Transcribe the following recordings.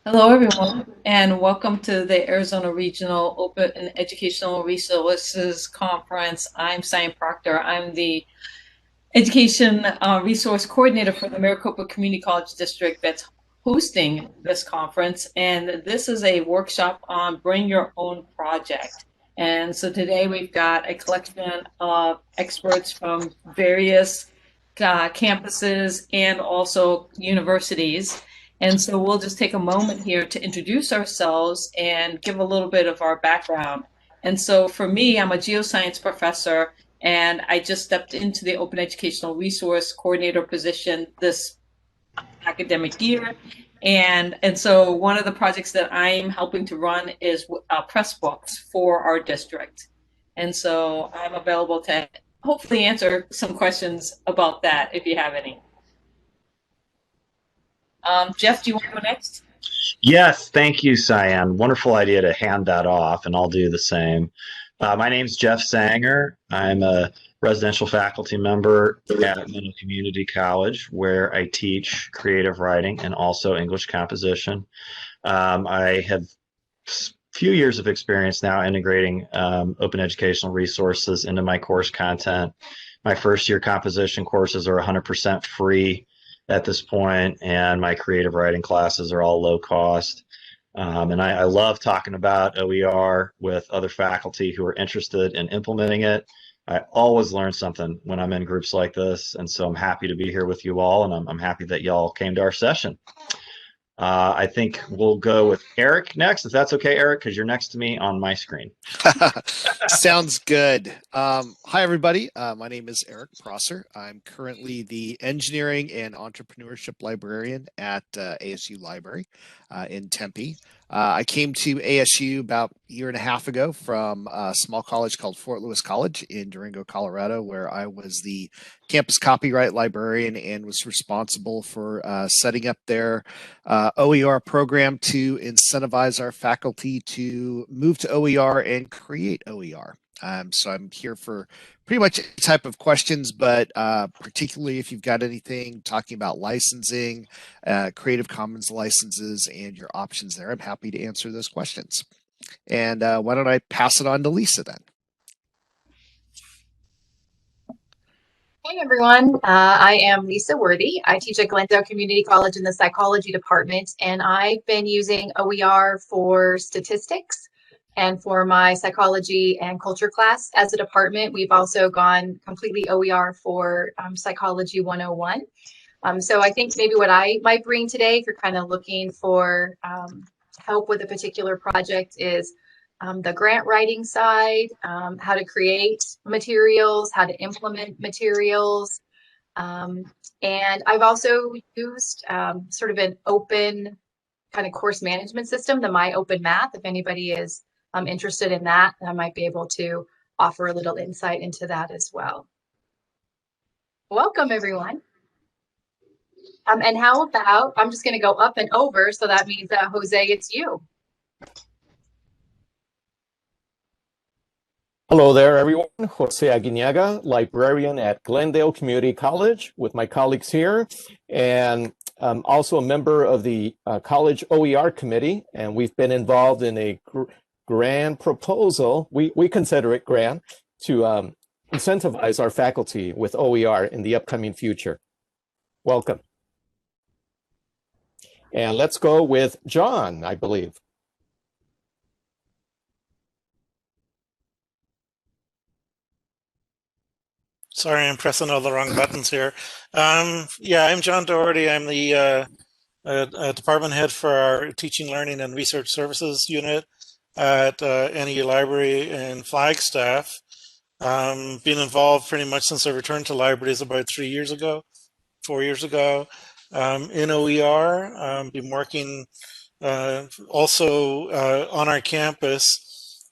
Hello, everyone, and welcome to the Arizona Regional Open and Educational Resources Conference. I'm Cyan Proctor. I'm the Education Resource Coordinator for the Maricopa Community College District that's hosting this conference. And this is a workshop on Bring Your Own Project. And so today we've got a collection of experts from various campuses and also universities. And so we'll just take a moment here to introduce ourselves and give a little bit of our background. And so for me, I'm a geoscience professor, and I just stepped into the Open Educational Resource Coordinator position this academic year. And so one of the projects that I'm helping to run is press books for our district. And so I'm available to hopefully answer some questions about that if you have any. Jeff, do you want to go next? Yes, thank you, Cyan. Wonderful idea to hand that off, and I'll do the same. My name's Jeff Sanger. I'm a residential faculty member at Menlo Community College, where I teach creative writing and also English composition. I have a few years of experience now integrating open educational resources into my course content. My first year composition courses are 100% free at this point, and my creative writing classes are all low cost. And I love talking about OER with other faculty who are interested in implementing it. I always learn something when I'm in groups like this, and so I'm happy to be here with you all, and I'm happy that y'all came to our session. I think we'll go with Eric next, if that's okay, Eric, because you're next to me on my screen. Sounds good. Hi, everybody. My name is Eric Prosser. I'm currently the Engineering and Entrepreneurship Librarian at ASU Library in Tempe. I came to ASU about a year and a half ago from a small college called Fort Lewis College in Durango, Colorado, where I was the campus copyright librarian and was responsible for setting up their OER program to incentivize our faculty to move to OER and create OER. So I'm here for pretty much any type of questions, but particularly if you've got anything talking about licensing, Creative Commons licenses, and your options there, I'm happy to answer those questions. And why don't I pass it on to Lisa then? Hey everyone, I am Lisa Worthy. I teach at Glendale Community College in the psychology department, and I've been using OER for statistics and for my psychology and culture class. As a department, we've also gone completely OER for Psychology 101. So I think maybe what I might bring today, if you're kind of looking for help with a particular project, is the grant writing side, how to create materials, how to implement materials. And I've also used sort of an open kind of course management system, the My Open Math. If anybody is interested in that, I might be able to offer a little insight into that as well. Welcome, everyone. And how about, I'm just going to go up and over, so that means Jose, it's you. Hello there, everyone. Jose Aguinaga, librarian at Glendale Community College with my colleagues here, and I'm also a member of the College OER Committee, and we've been involved in a grant proposal, we consider it grant, to incentivize our faculty with OER in the upcoming future. Welcome. And let's go with John, I believe. Sorry, I'm pressing all the wrong buttons here. Yeah, I'm John Doherty. I'm the department head for our Teaching, Learning, and Research Services unit at NEU Library in Flagstaff. Been involved pretty much since I returned to libraries about 4 years ago, in OER. Been working also on our campus.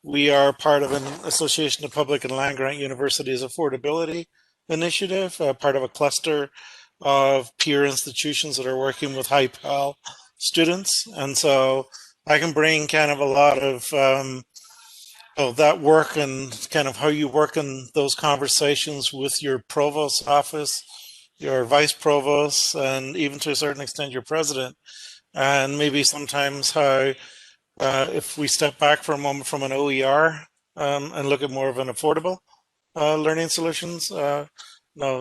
We are part of an Association of Public and Land-Grant Universities Affordability Initiative, part of a cluster of peer institutions that are working with high Pell students. And so I can bring kind of a lot of that work and kind of how you work in those conversations with your provost's office, your vice provost, and even to a certain extent your president, and maybe sometimes how if we step back for a moment from an OER and look at more of an affordable learning solutions.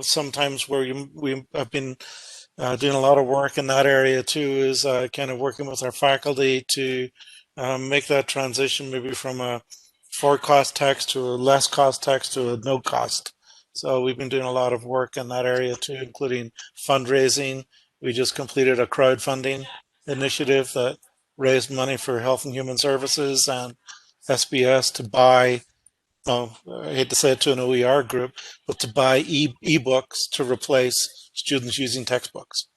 Sometimes where we have been doing a lot of work in that area too is kind of working with our faculty to make that transition maybe from a for-cost text to a less cost text to a no cost. So we've been doing a lot of work in that area too, including fundraising. We just completed a crowdfunding initiative that raised money for Health and Human Services and SBS to buy, I hate to say it to an OER group, but to buy e-books to replace students using textbooks.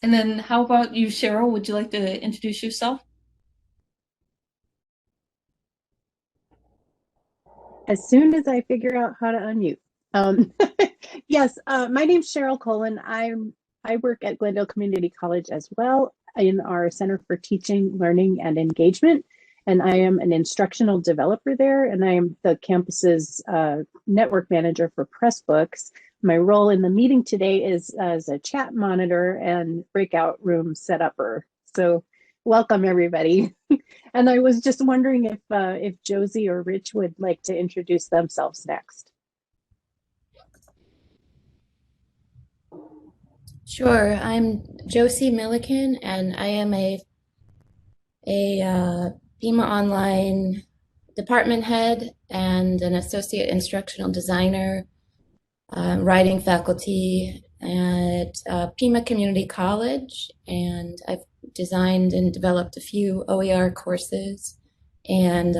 And then how about you, Cheryl? Would you like to introduce yourself? As soon as I figure out how to unmute. Yes, my name's Cheryl Colin. I work at Glendale Community College as well in our Center for Teaching, Learning, and Engagement. And I am an instructional developer there, and I am the campus's network manager for Pressbooks. My role in the meeting today is as a chat monitor and breakout room setupper. So welcome, everybody. And I was just wondering if Josie or Rich would like to introduce themselves next. Sure, I'm Josie Milliken, and I am a Pima Online department head and an associate instructional designer, writing faculty at Pima Community College, and I've designed and developed a few OER courses, and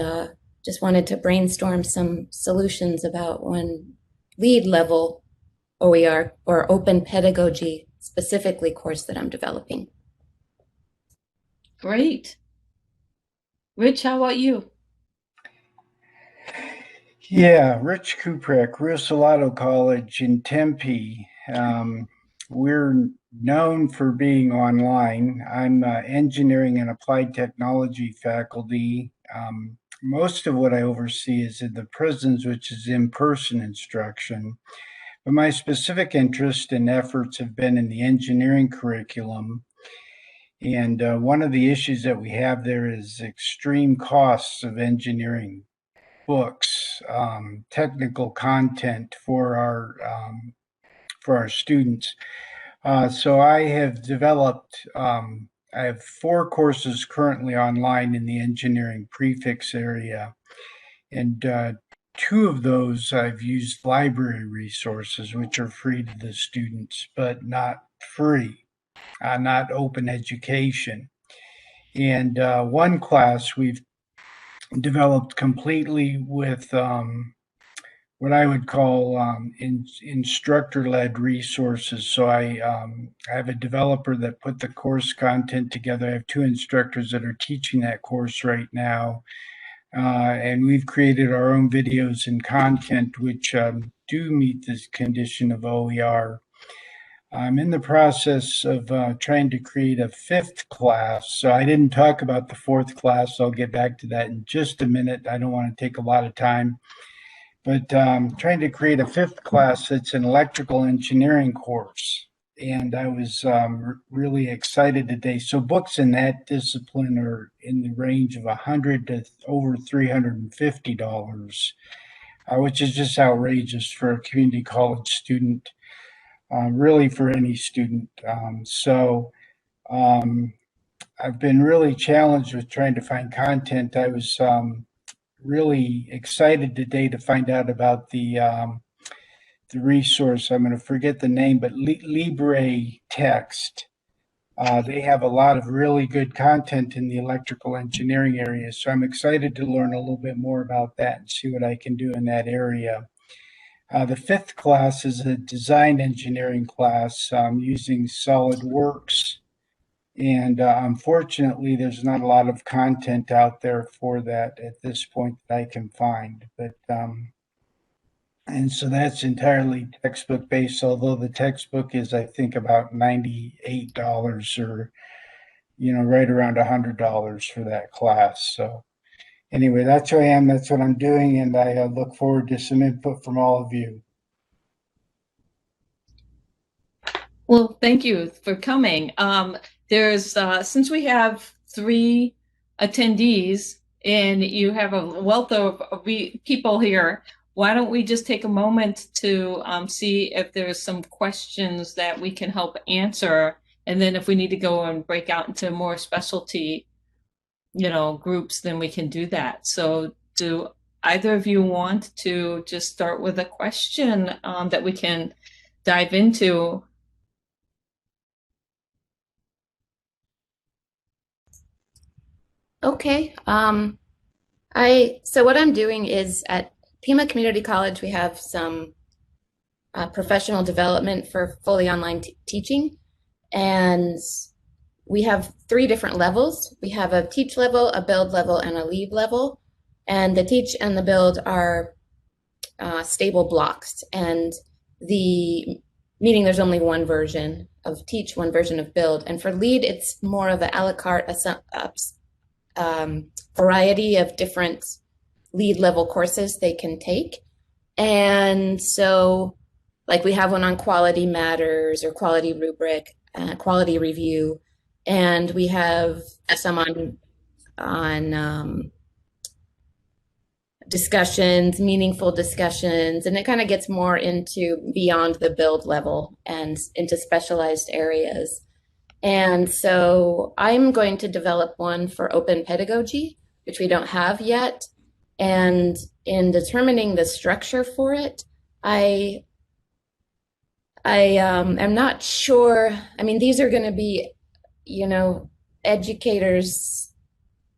just wanted to brainstorm some solutions about one lead level OER or open pedagogy specifically course that I'm developing. Great. Rich, how about you? Yeah, Rich Kuprek, Rio Salado College in Tempe. We're known for being online. I'm engineering and applied technology faculty. Most of what I oversee is in the prisons, which is in-person instruction. But my specific interest and efforts have been in the engineering curriculum. And one of the issues that we have there is extreme costs of engineering books, technical content for our students. So I have developed, I have 4 courses currently online in the engineering prefix area. And 2 of those I've used library resources, which are free to the students, but not free, not open education. And one class we've developed completely with what I would call instructor-led resources. So I have a developer that put the course content together. I have 2 instructors that are teaching that course right now. And we've created our own videos and content which do meet this condition of OER. I'm in the process of trying to create a 5th class. So I didn't talk about the 4th class. I'll get back to that in just a minute. I don't want to take a lot of time. But trying to create a 5th class that's an electrical engineering course. And I was really excited today. So books in that discipline are in the range of $100 to over $350, which is just outrageous for a community college student, really for any student. I've been really challenged with trying to find content. I was really excited today to find out about the resource. I'm going to forget the name, but LibreText. They have a lot of really good content in the electrical engineering area. So I'm excited to learn a little bit more about that and see what I can do in that area. The 5th class is a design engineering class using SolidWorks. And unfortunately, there's not a lot of content out there for that at this point that I can find. But and so that's entirely textbook based, although the textbook is, I think, about $98 or, right around $100 for that class. So anyway, that's who I am. That's what I'm doing. And I look forward to some input from all of you. Well, thank you for coming. There's since we have 3 attendees and you have a wealth of people here, why don't we just take a moment to see if there's some questions that we can help answer, and then if we need to go and break out into more specialty, groups, then we can do that. So, do either of you want to just start with a question that we can dive into? Okay. So what I'm doing is at Pima Community College, we have some professional development for fully online teaching, and we have 3 different levels. We have a teach level, a build level, and a lead level. And the teach and the build are stable blocks, and meaning there's only one version of teach, one version of build. And for lead, it's more of an a la carte variety of different lead level courses they can take. And so, like, we have one on quality matters or quality rubric, quality review, and we have some on discussions, meaningful discussions, and it kind of gets more into beyond the build level and into specialized areas. And so I'm going to develop one for open pedagogy, which we don't have yet. And in determining the structure for it, I am not sure. I mean, these are going to be, educators,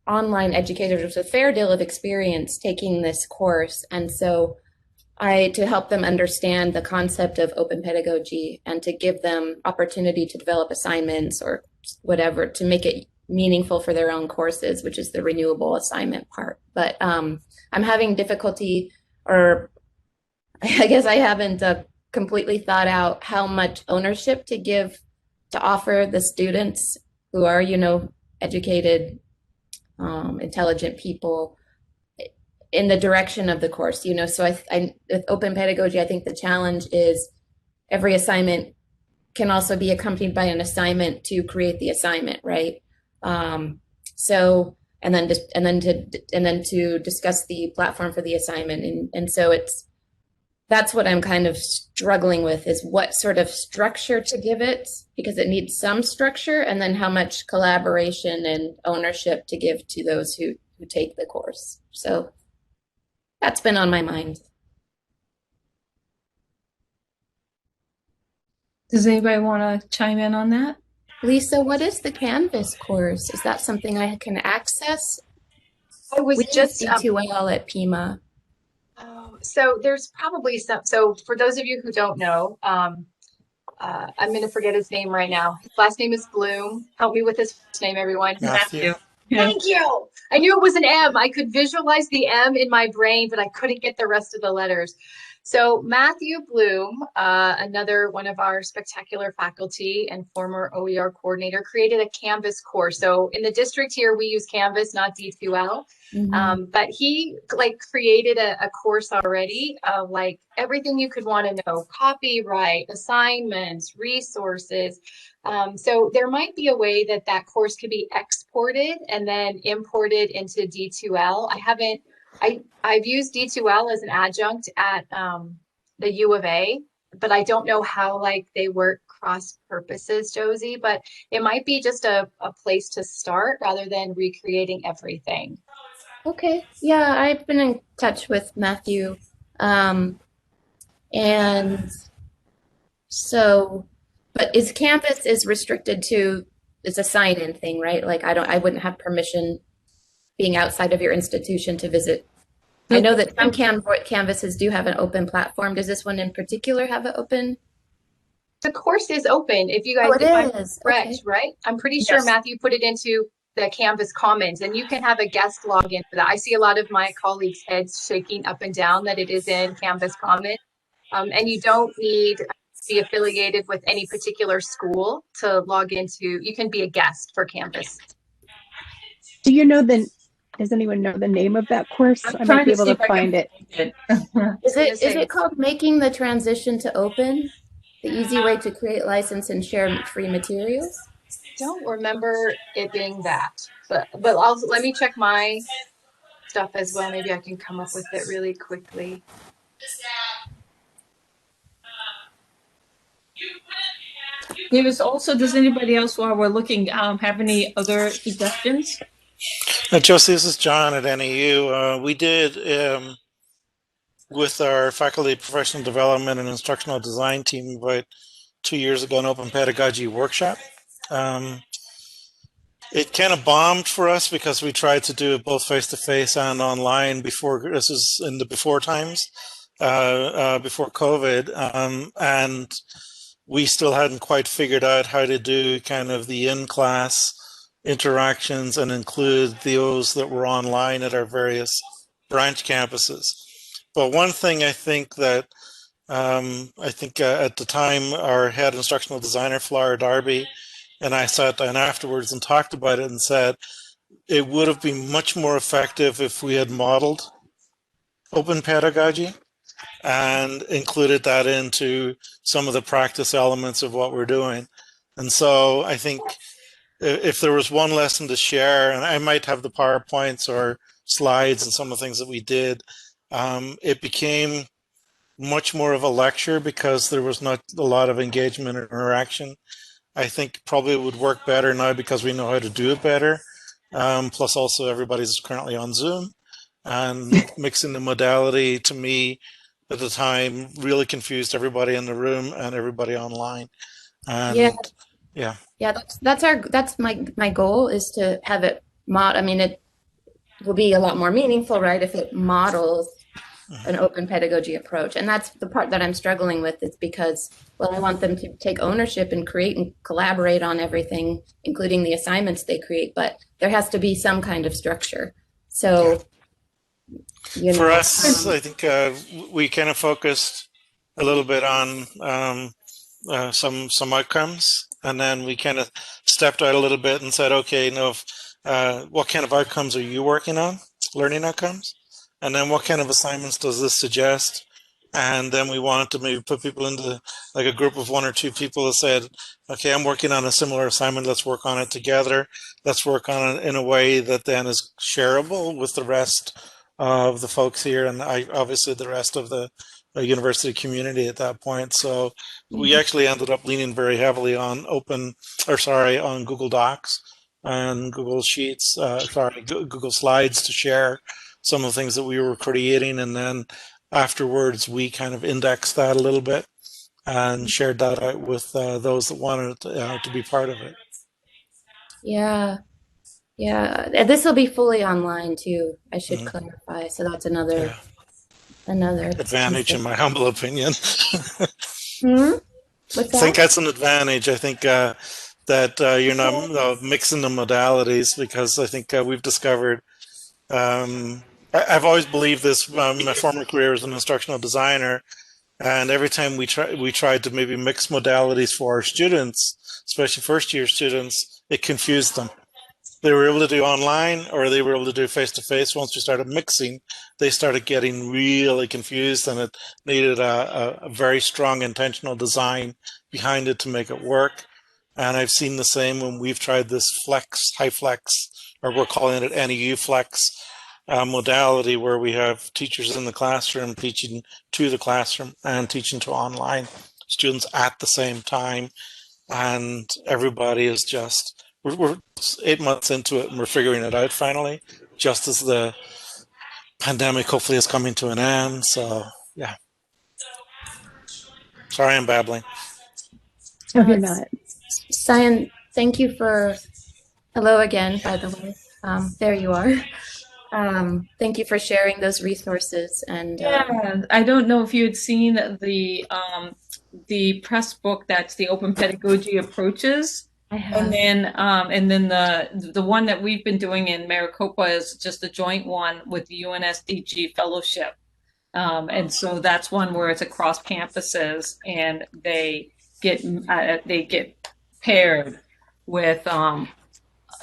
online educators with a fair deal of experience taking this course. And so to help them understand the concept of open pedagogy and to give them opportunity to develop assignments or whatever to make it meaningful for their own courses, which is the renewable assignment part. But I'm having difficulty, or I guess I haven't completely thought out how much ownership to offer the students who are, educated, intelligent people in the direction of the course, so I with open pedagogy, I think the challenge is every assignment can also be accompanied by an assignment to create the assignment, right? So and then to discuss the platform for the assignment, and so that's what I'm kind of struggling with, is what sort of structure to give it, because it needs some structure, and then how much collaboration and ownership to give to those who take the course. So that's been on my mind. Does anybody want to chime in on that? Lisa, what is the Canvas course? Is that something I can access? We just D2L at Pima. So there's probably some. So for those of you who don't know, I'm going to forget his name right now. His last name is Bloom. Help me with his first name, everyone. Matthew. Thank you. I knew it was an M. I could visualize the M in my brain, but I couldn't get the rest of the letters. So Matthew Bloom, another one of our spectacular faculty and former OER coordinator, created a Canvas course. So in the district here, we use Canvas, not D2L. Mm-hmm. But he created a course already of everything you could want to know: copyright, assignments, resources. So there might be a way that course could be exported and then imported into D2L. I've used D2L as an adjunct at the U of A, but I don't know how they work cross purposes, Josie, but it might be just a place to start rather than recreating everything. Okay. Yeah, I've been in touch with Matthew. And so, but Canvas is restricted to, it's a sign-in thing, right? I wouldn't have permission being outside of your institution to visit. I know that some Canvases do have an open platform. Does this one in particular have an open? The course is open. If you guys, correct, okay. Right? I'm pretty sure Matthew put it into the Canvas Commons, and you can have a guest log in for that. I see a lot of my colleagues' heads shaking up and down that it is in Canvas Commons. And you don't need to be affiliated with any particular school to log into. You can be a guest for Canvas. Do you know does anyone know the name of that course? I might be able to find it. Is it called Making the Transition to Open? the easy way to create, license, and share free materials? Don't remember it being that, but also let me check my stuff as well. Maybe I can come up with it really quickly. Davis, also, does anybody else, while we're looking, have any other suggestions? Josie, this is John at NAU. We did, with our faculty professional development and instructional design team about 2 years ago, an open pedagogy workshop. It kind of bombed for us because we tried to do it both face-to-face and online before. This is in the before times, before COVID, and we still hadn't quite figured out how to do kind of the in-class interactions and include those that were online at our various branch campuses. But one thing I think that at the time our head instructional designer, Flora Darby, and I sat down afterwards and talked about it and said it would have been much more effective if we had modeled open pedagogy and included that into some of the practice elements of what we're doing. And so I think if there was one lesson to share, and I might have the PowerPoints or slides and some of the things that we did, it became much more of a lecture because there was not a lot of engagement or interaction. I think probably it would work better now because we know how to do it better. Plus also everybody's currently on Zoom, and mixing the modality to me at the time really confused everybody in the room and everybody online. And yeah, that's my goal, is to have it I mean, it will be a lot more meaningful, right, if it models an open pedagogy approach. And that's the part that I'm struggling with. It's because, well, I want them to take ownership and create and collaborate on everything, including the assignments they create, but there has to be some kind of structure. So, for us, I think we kind of focused a little bit on some outcomes, and then we kind of stepped out a little bit and said, okay, what kind of outcomes are you working on, learning outcomes? And then what kind of assignments does this suggest? And then we wanted to maybe put people into like a group of 1 or 2 people that said, okay, I'm working on a similar assignment. Let's work on it together. Let's work on it in a way that then is shareable with the rest of the folks here, and obviously the rest of the university community at that point. So we actually ended up leaning very heavily on on Google Docs and Google Sheets, Google Slides to share some of the things that we were creating, and then afterwards we kind of indexed that a little bit and shared that out with those that wanted to be part of it. Yeah, this will be fully online too, I should clarify. So that's another advantage, in my humble opinion. What's that? I think that's an advantage. I think that you're not mixing the modalities, because I think we've discovered, I've always believed this. My former career as an instructional designer, and every time we tried to maybe mix modalities for our students, especially first-year students, it confused them. They were able to do online or they were able to do face-to-face. Once we started mixing, they started getting really confused, and it needed a very strong intentional design behind it to make it work. And I've seen the same when we've tried this high flex, or we're calling it NEU flex modality, where we have teachers in the classroom teaching to the classroom and teaching to online students at the same time. And everybody is just, we're 8 months into it and we're figuring it out finally, just as the pandemic hopefully is coming to an end. So yeah. Sorry, I'm babbling. No, you're not. Cyan, thank you for, hello again, by the way. There you are. Thank you for sharing those resources. And I don't know if you had seen the press book that's the Open Pedagogy Approaches. I have. And then the one that we've been doing in Maricopa is just a joint one with the UNSDG Fellowship. And so that's one where it's across campuses, and they get paired with other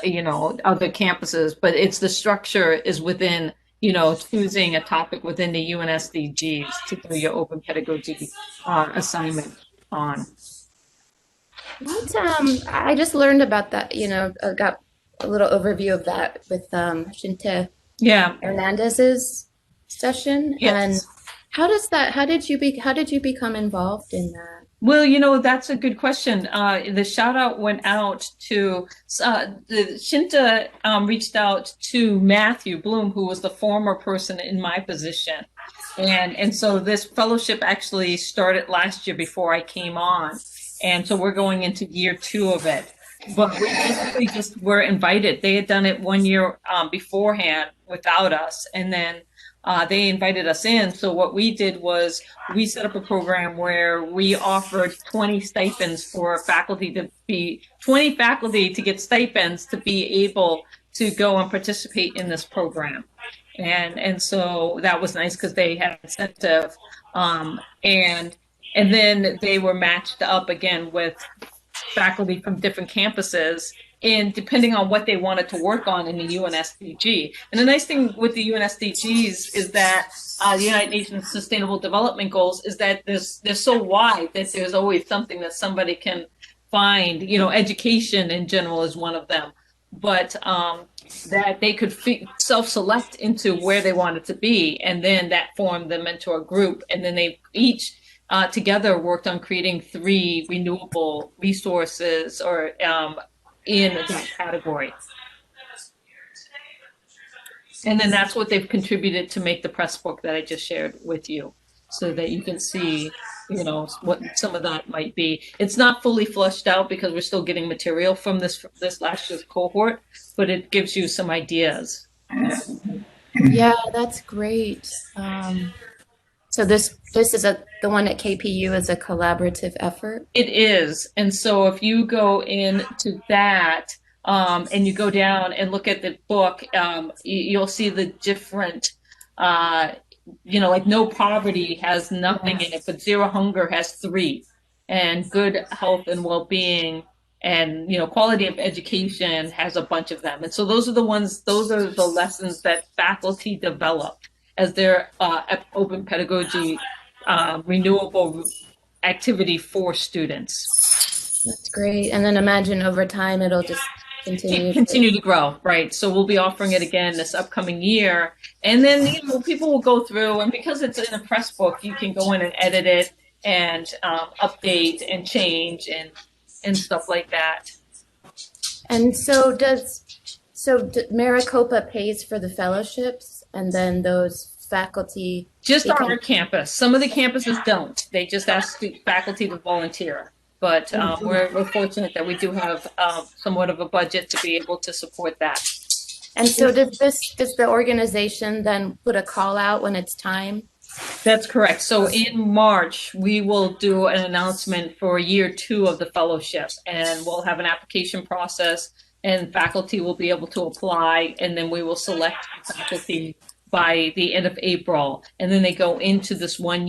campuses, but it's the structure is within, choosing a topic within the UNSDGs to do your open pedagogy assignment. on. What, I just learned about that, got a little overview of that with Shinta Yeah. Hernandez's session. Yes. And how did you become involved in that? Well, that's a good question. The shout out went out to the Shinta reached out to Matthew Bloom, who was the former person in my position. And so this fellowship actually started last year before I came on. And so we're going into year 2 of it. But we basically just were invited. They had done it 1 year beforehand without us. And then they invited us in. So what we did was we set up a program where we offered 20 stipends for faculty to 20 faculty to get stipends to be able to go and participate in this program. And so that was nice because they had incentive. And then they were matched up again with faculty from different campuses, and depending on what they wanted to work on in the UNSDG. And the nice thing with the UNSDGs is that the United Nations Sustainable Development Goals is that they're so wide that there's always something that somebody can find. Education in general is one of them, but that they could self-select into where they wanted to be, and then that formed the mentor group, and then they each together worked on creating 3 renewable resources or in that category. And then that's what they've contributed to make the press book that I just shared with you, so that you can see, what some of that might be. It's not fully fleshed out because we're still getting material from this last year's cohort, but it gives you some ideas. Yeah, that's great. So this is the one at KPU is a collaborative effort. It is. And so if you go into that and you go down and look at the book, you'll see the different, like No Poverty has nothing in it, but Zero Hunger has 3, and Good Health and Well-Being and, Quality of Education has a bunch of them. And so those are the lessons that faculty developed as their open pedagogy renewable activity for students. That's great. And then imagine over time it'll just continue to grow, right? So we'll be offering it again this upcoming year. And then people will go through, and because it's in a press book, you can go in and edit it and update and change and stuff like that. And so Maricopa pays for the fellowships, and then those faculty just on our campus. Some of the campuses don't. They just ask faculty to volunteer. But we're fortunate that we do have somewhat of a budget to be able to support that. And so does the organization then put a call out when it's time? That's correct. So in March, we will do an announcement for year 2 of the fellowship, and we'll have an application process, and faculty will be able to apply, and then we will select faculty by the end of April. And then they go into this one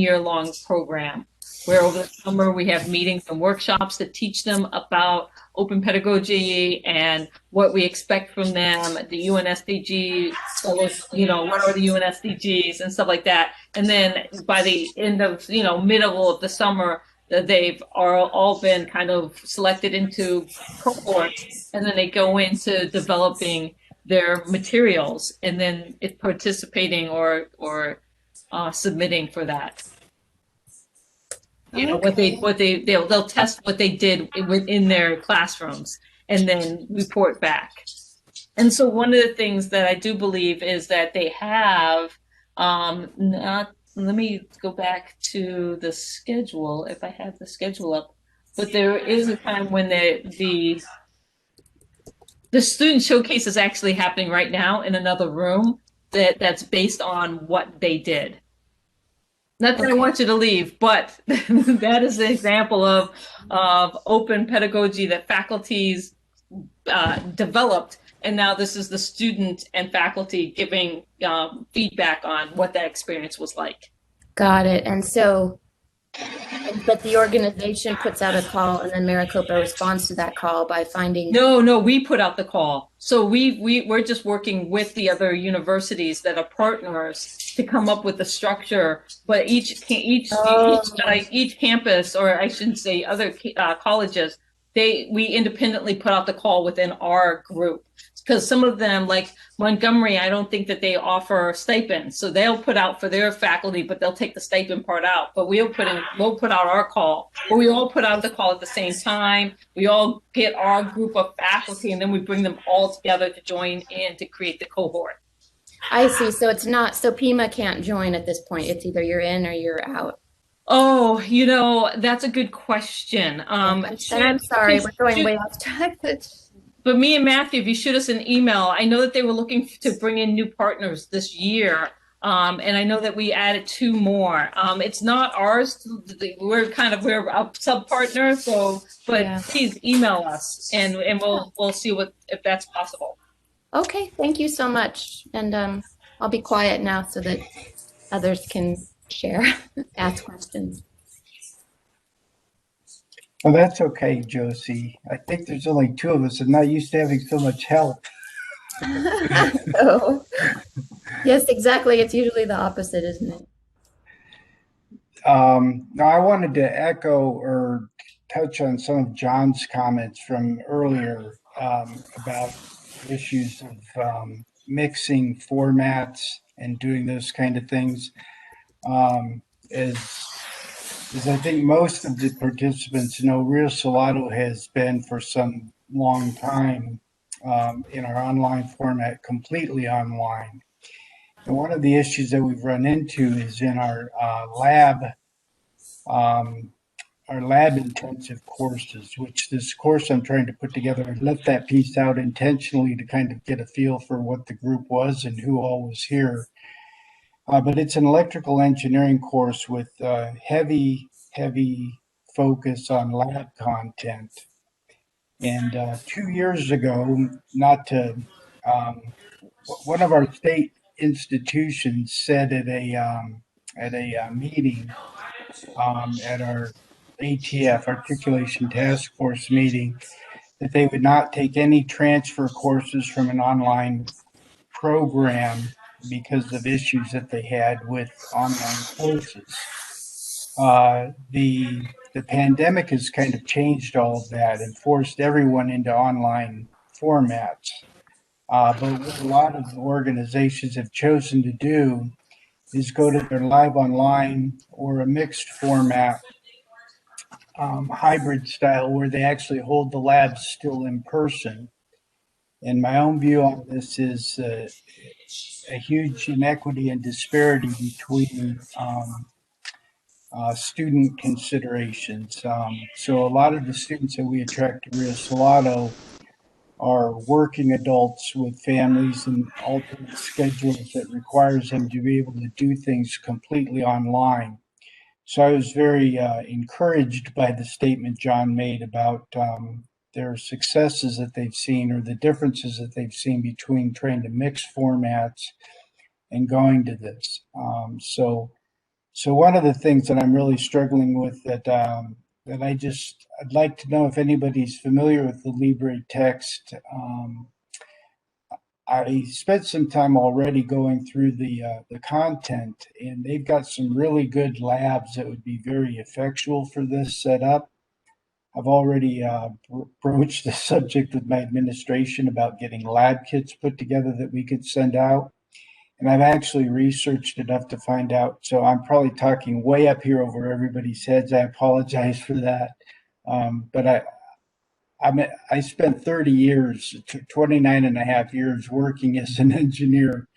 year long program, where over the summer we have meetings and workshops to teach them about open pedagogy and what we expect from them, the UNSDG, what are the UNSDGs and stuff like that. And then by the end of, middle of the summer, they've all been kind of selected into cohorts, and then they go into developing their materials and then participating or submitting for that. They'll test what they did within their classrooms and then report back. And so one of the things that I do believe is that they have let me go back to the schedule if I have the schedule up. But there is a time when the student showcase is actually happening right now in another room that's based on what they did. Not that I want you to leave, but that is an example of open pedagogy that faculties developed. And now this is the student and faculty giving feedback on what that experience was like. Got it. And so But the organization puts out a call, and then Maricopa responds to that call by finding. No, we put out the call. So we're just working with the other universities that are partners to come up with the structure. But each campus, or I shouldn't say other colleges, we independently put out the call within our group. Because some of them, like Montgomery, I don't think that they offer stipends. So they'll put out for their faculty, but they'll take the stipend part out. But we'll put out our call. But we all put out the call at the same time. We all get our group of faculty, and then we bring them all together to join in to create the cohort. I see. So it's not, so PIMA can't join at this point. It's either you're in or you're out. Oh, that's a good question. And I'm sorry, we're going way off track. But me and Matthew, if you shoot us an email, I know that they were looking to bring in new partners this year. And I know that we added 2 more. It's not ours. We're a sub partner. But please email us and we'll see if that's possible. Okay. Thank you so much. And I'll be quiet now so that others can share, ask questions. Well, that's okay, Josie. I think there's only 2 of us. I'm not used to having so much help. Oh, yes, exactly. It's usually the opposite, isn't it? Now, I wanted to echo or touch on some of John's comments from earlier about issues of mixing formats and doing those kind of things. As I think most of the participants know, Rio Salado has been for some long time in our online format, completely online. And one of the issues that we've run into is in our lab intensive courses, which this course I'm trying to put together, I left that piece out intentionally to kind of get a feel for what the group was and who all was here. But it's an electrical engineering course with heavy focus on lab content. And 2 years ago, one of our state institutions said at a meeting at our ATF, Articulation Task Force meeting, that they would not take any transfer courses from an online program because of issues that they had with online courses. The pandemic has kind of changed all of that and forced everyone into online formats. But what a lot of organizations have chosen to do is go to their live online or a mixed format hybrid style where they actually hold the labs still in person. And my own view on this is a huge inequity and disparity between student considerations. So a lot of the students that we attract to Rio Salado are working adults with families and alternate schedules that requires them to be able to do things completely online. So I was very encouraged by the statement John made about their successes that they've seen or the differences that they've seen between trying to mix formats and going to this. So one of the things that I'm really struggling with that I'd like to know if anybody's familiar with the LibreText. I spent some time already going through the content, and they've got some really good labs that would be very effectual for this setup. I've already broached the subject with my administration about getting lab kits put together that we could send out. And I've actually researched enough to find out. So I'm probably talking way up here over everybody's heads. I apologize for that. But I spent 30 years, 29 and a half years working as an engineer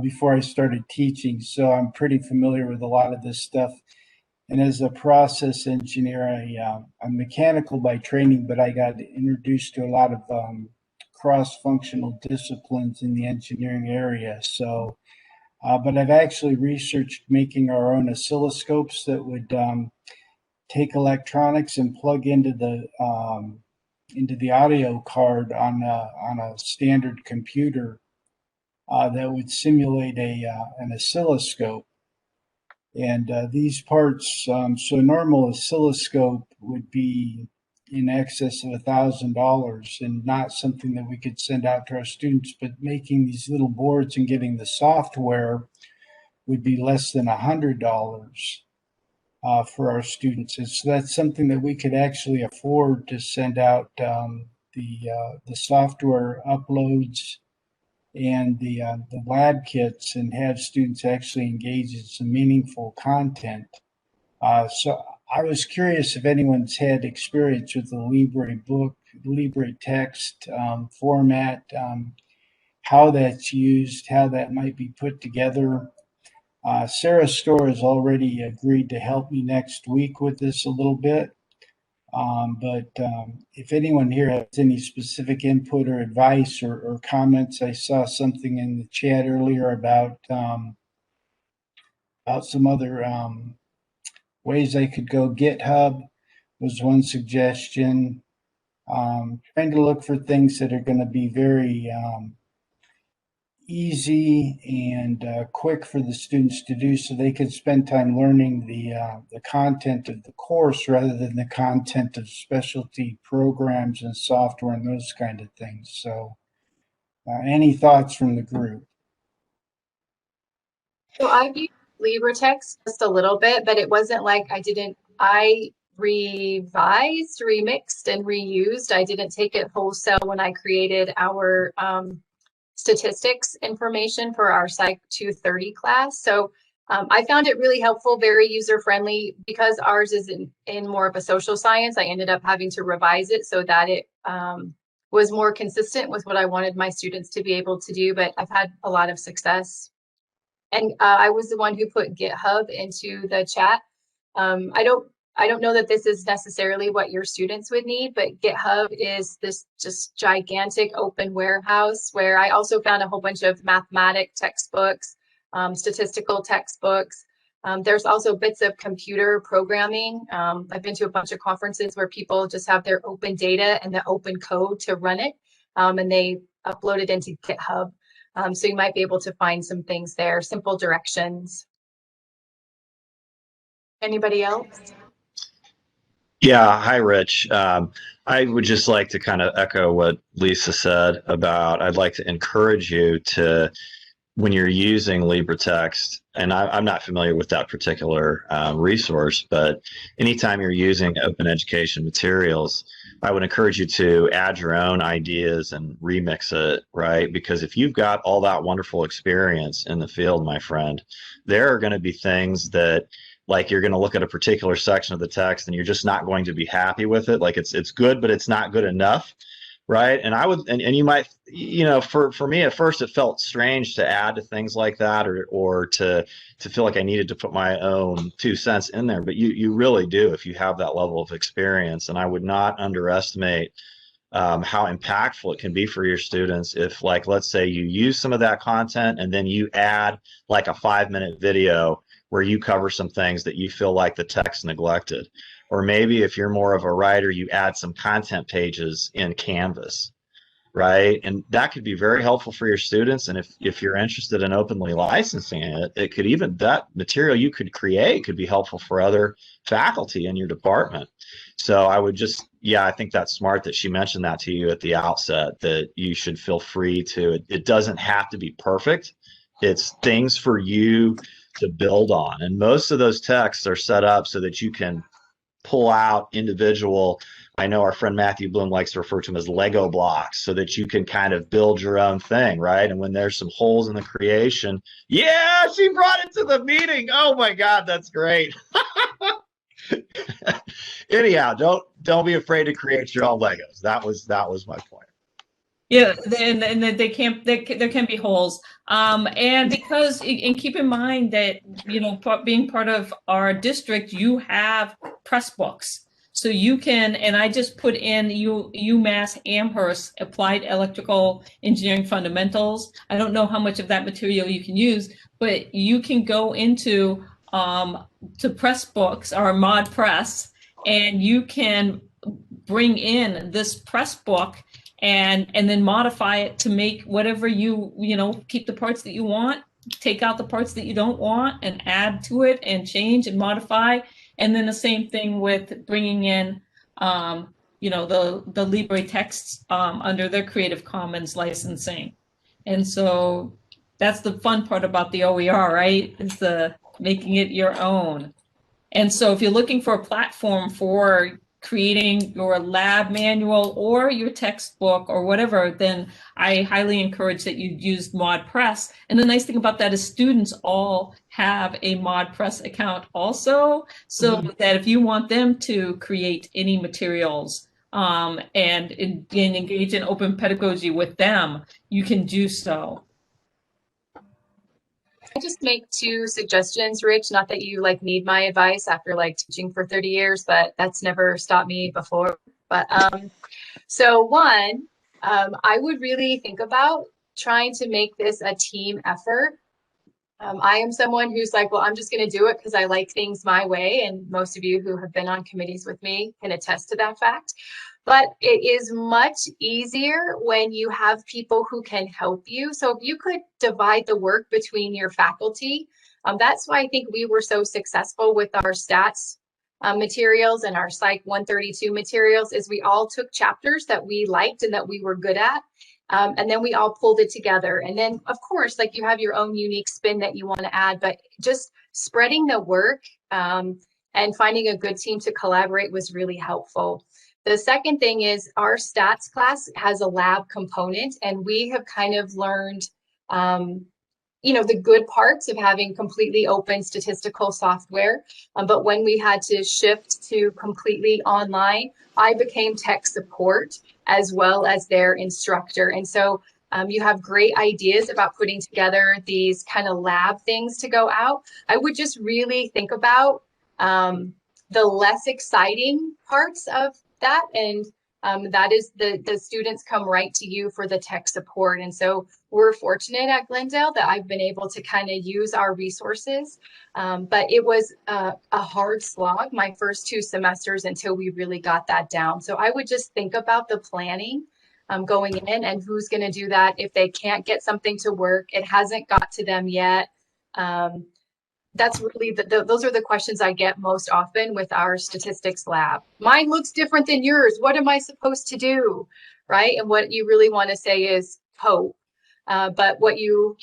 before I started teaching. So I'm pretty familiar with a lot of this stuff. And as a process engineer, I'm mechanical by training, but I got introduced to a lot of cross-functional disciplines in the engineering area. So, but I've actually researched making our own oscilloscopes that would take electronics and plug into the audio card on a standard computer that would simulate an oscilloscope. And these parts, so a normal oscilloscope would be in excess of $1,000 and not something that we could send out to our students, but making these little boards and getting the software would be less than $100 for our students. And so that's something that we could actually afford to send out. The software uploads and the lab kits and have students actually engage in some meaningful content. So I was curious if anyone's had experience with the LibreText format, how that's used, how that might be put together. Sarah Storr has already agreed to help me next week with this a little bit. But if anyone here has any specific input or advice or comments, I saw something in the chat earlier about some other ways I could go. GitHub was one suggestion. Trying to look for things that are going to be very easy and quick for the students to do, so they can spend time learning the content of the course rather than the content of specialty programs and software and those kind of things. So any thoughts from the group? So I've used LibreText just a little bit, but it wasn't like I revised, remixed, and reused. I didn't take it wholesale when I created our statistics information for our Psych 230 class. So I found it really helpful, very user-friendly. Because ours is in more of a social science, I ended up having to revise it so that it was more consistent with what I wanted my students to be able to do, but I've had a lot of success. And I was the one who put GitHub into the chat. I don't know that this is necessarily what your students would need, but GitHub is this just gigantic open warehouse where I also found a whole bunch of mathematic textbooks, statistical textbooks. There's also bits of computer programming. I've been to a bunch of conferences where people just have their open data and the open code to run it, and they upload it into GitHub. So you might be able to find some things there, simple directions. Anybody else? Yeah, hi, Rich. I would just like to kind of echo what Lisa said about, I'd like to encourage you to, when you're using LibreText, and I'm not familiar with that particular resource, but anytime you're using open education materials, I would encourage you to add your own ideas and remix it, right? Because if you've got all that wonderful experience in the field, my friend, there are going to be things that, like, you're going to look at a particular section of the text and you're just not going to be happy with it. Like it's good, but it's not good enough. Right. And I would, and you might, you know, for me at first, it felt strange to add to things like that, or to feel like I needed to put my own 2 cents in there. But you really do if you have that level of experience. And I would not underestimate how impactful it can be for your students if, like, let's say you use some of that content and then you add like a 5-minute video where you cover some things that you feel like the text neglected. Or maybe if you're more of a writer, you add some content pages in Canvas, right? And that could be very helpful for your students. And if you're interested in openly licensing it, it could even, that material you could create could be helpful for other faculty in your department. So I would just, yeah, I think that's smart that she mentioned that to you at the outset, that you should feel free to, it doesn't have to be perfect. It's things for you to build on. And most of those texts are set up so that you can pull out individual, I know our friend Matthew Bloom likes to refer to them as Lego blocks, so that you can kind of build your own thing, right? And when there's some holes in the creation, yeah, she brought it to the meeting. Oh my God, that's great. Anyhow, don't be afraid to create your own Legos. That was my point. Yeah, and there can be holes, and because, and keep in mind that, you know, being part of our district, you have press books, so you can. And I just put in UMass Amherst Applied Electrical Engineering Fundamentals. I don't know how much of that material you can use, but you can go into to press books or Mod Press, and you can bring in this press book and then modify it to make whatever you know, keep the parts that you want take out the parts that you don't want and add to it and change and modify. And then the same thing with bringing in, the Libre texts under their Creative Commons licensing. And so that's the fun part about the OER, right? Is the making it your own. And so if you're looking for a platform for creating your lab manual or your textbook or whatever, then I highly encourage that you use ModPress. And the nice thing about that is students all have a ModPress account also, so that if you want them to create any materials and engage in open pedagogy with them, you can do so. I just make 2 suggestions, Rich. Not that you need my advice after teaching for 30 years, but that's never stopped me before. But so one, I would really think about trying to make this a team effort. I am someone who's well, I'm just going to do it because I like things my way. And most of you who have been on committees with me can attest to that fact. But it is much easier when you have people who can help you. So if you could divide the work between your faculty, that's why I think we were so successful with our stats materials and our Psych 132 materials, is we all took chapters that we liked and that we were good at. And then we all pulled it together. And then, of course, you have your own unique spin that you want to add, but just spreading the work and finding a good team to collaborate was really helpful. The second thing is our stats class has a lab component, and we have kind of learned, the good parts of having completely open statistical software. But when we had to shift to completely online, I became tech support as well as their instructor. And so you have great ideas about putting together these kind of lab things to go out. I would just really think about the less exciting parts of that, and that is the students come right to you for the tech support. And so we're fortunate at Glendale that I've been able to kind of use our resources, but it was a hard slog my first 2 semesters until we really got that down. So I would just think about the planning going in and who's going to do that if they can't get something to work, it hasn't got to them yet. That's really those are the questions I get most often with our statistics lab. Mine looks different than yours. What am I supposed to do? Right? And what you really want to say is hope. But what you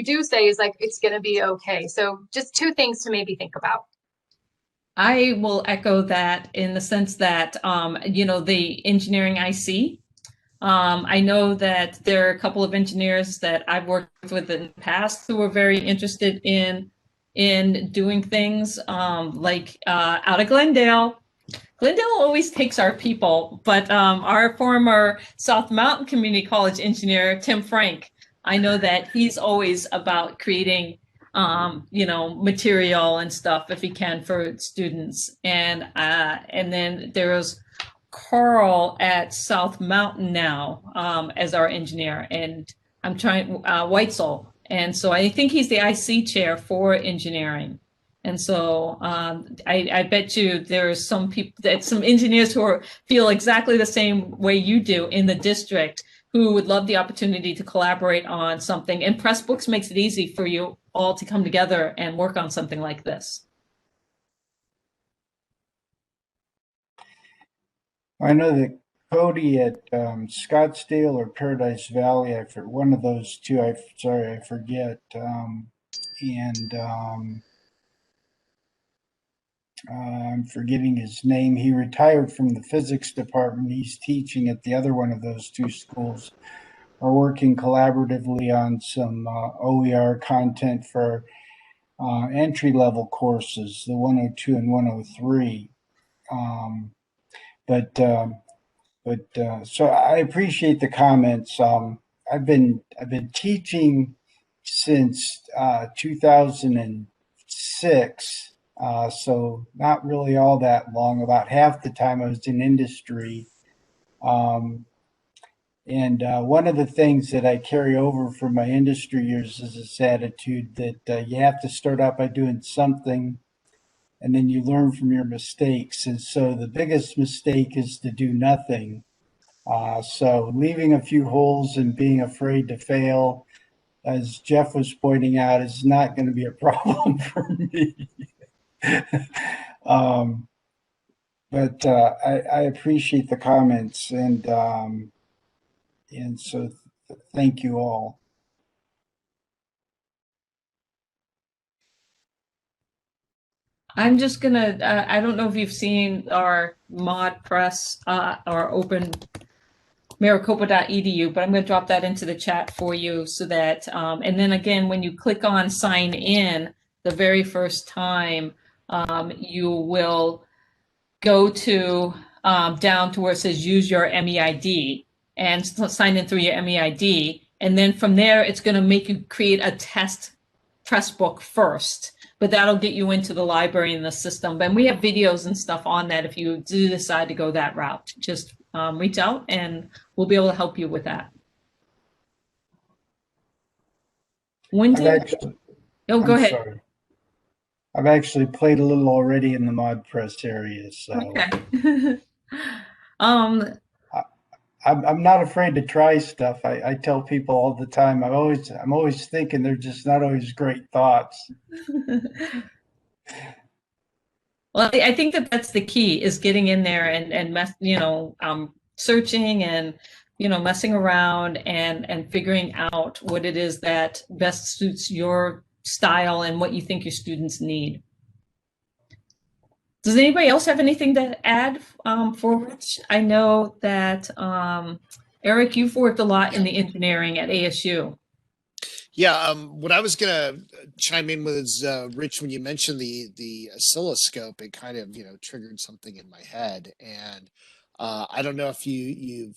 do say is it's going to be okay. So just 2 things to maybe think about. I will echo that in the sense that, the engineering IC, I know that there are a couple of engineers that I've worked with in the past who are very interested in doing things out of Glendale. Glendale always takes our people, but our former South Mountain Community College engineer, Tim Frank, I know that he's always about creating material and stuff if he can for students. And then there's Carl at South Mountain now as our engineer, and I'm trying Weitzel, and so I think he's the IC chair for engineering. And so I bet you there's some engineers who feel exactly the same way you do in the district, who would love the opportunity to collaborate on something. And Pressbooks makes it easy for you all to come together and work on something like this. I know that Cody at Scottsdale or Paradise Valley, one of those 2, I forget. I'm forgetting his name. He retired from the physics department. He's teaching at the other one of those 2 schools, are working collaboratively on some OER content for entry-level courses, the 102 and 103. So I appreciate the comments. I've been teaching since 2006, so not really all that long. About half the time I was in industry, and one of the things that I carry over from my industry years is this attitude that you have to start out by doing something, and then you learn from your mistakes. And so the biggest mistake is to do nothing. So leaving a few holes and being afraid to fail as Jeff was pointing out, is not going to be a problem for me. But I appreciate the comments, and so thank you all. I'm just gonna, I don't know if you've seen our ModPress or open maricopa.edu, but I'm going to drop that into the chat for you so that, and then again, when you click on sign in the very first time, you will go to down to where it says use your MEID and sign in through your MEID. And then from there, it's going to make you create a test press book first, but that'll get you into the library and the system. And we have videos and stuff on that if you do decide to go that route. Just reach out and we'll be able to help you with that. Wendy? Oh, go ahead. Sorry. I've actually played a little already in the ModPress area, so okay. I'm not afraid to try stuff. I tell people all the time. I'm always thinking they're just not always great thoughts. Well, I think that's the key, is getting in there and searching and messing around and figuring out what it is that best suits your style and what you think your students need. Does anybody else have anything to add for Rich? I know that Eric, you've worked a lot in the engineering at ASU. Yeah, what I was gonna chime in with is Rich, when you mentioned the oscilloscope, it kind of triggered something in my head, and I don't know if you've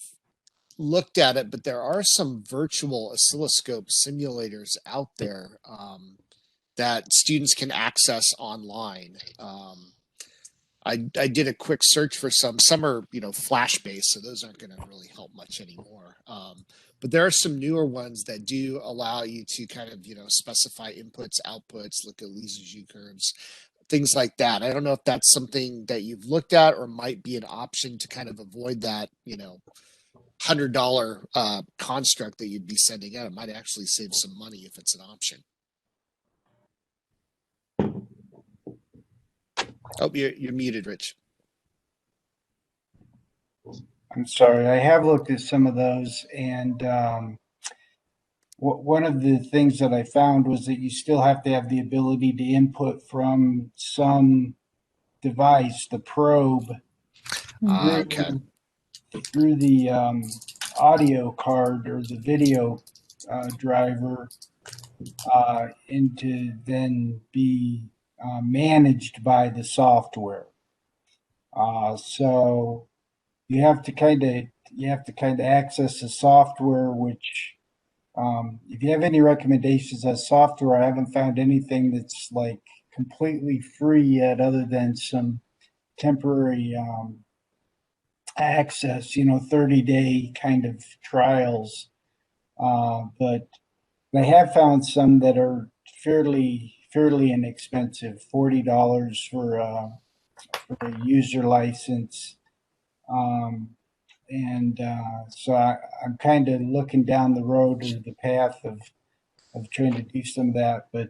looked at it, but there are some virtual oscilloscope simulators out there that students can access online. I did a quick search for some. Some are flash based, so those aren't going to really help much anymore. But there are some newer ones that do allow you to kind of specify inputs, outputs, look at Lissajous curves, things like that. I don't know if that's something that you've looked at or might be an option to kind of avoid that $100 construct that you'd be sending out. It might actually save some money if it's an option. Oh, you're muted, Rich. I'm sorry. I have looked at some of those, and one of the things that I found was that you still have to have the ability to input from some device, the probe, through the audio card or the video driver, and to then be managed by the software. So you have to kind of access the software, which if you have any recommendations as software, I haven't found anything that's like completely free yet, other than some temporary access, 30-day kind of trials. But I have found some that are fairly inexpensive, $40 for a user license. So I'm kind of looking down the road or the path of trying to do some of that. But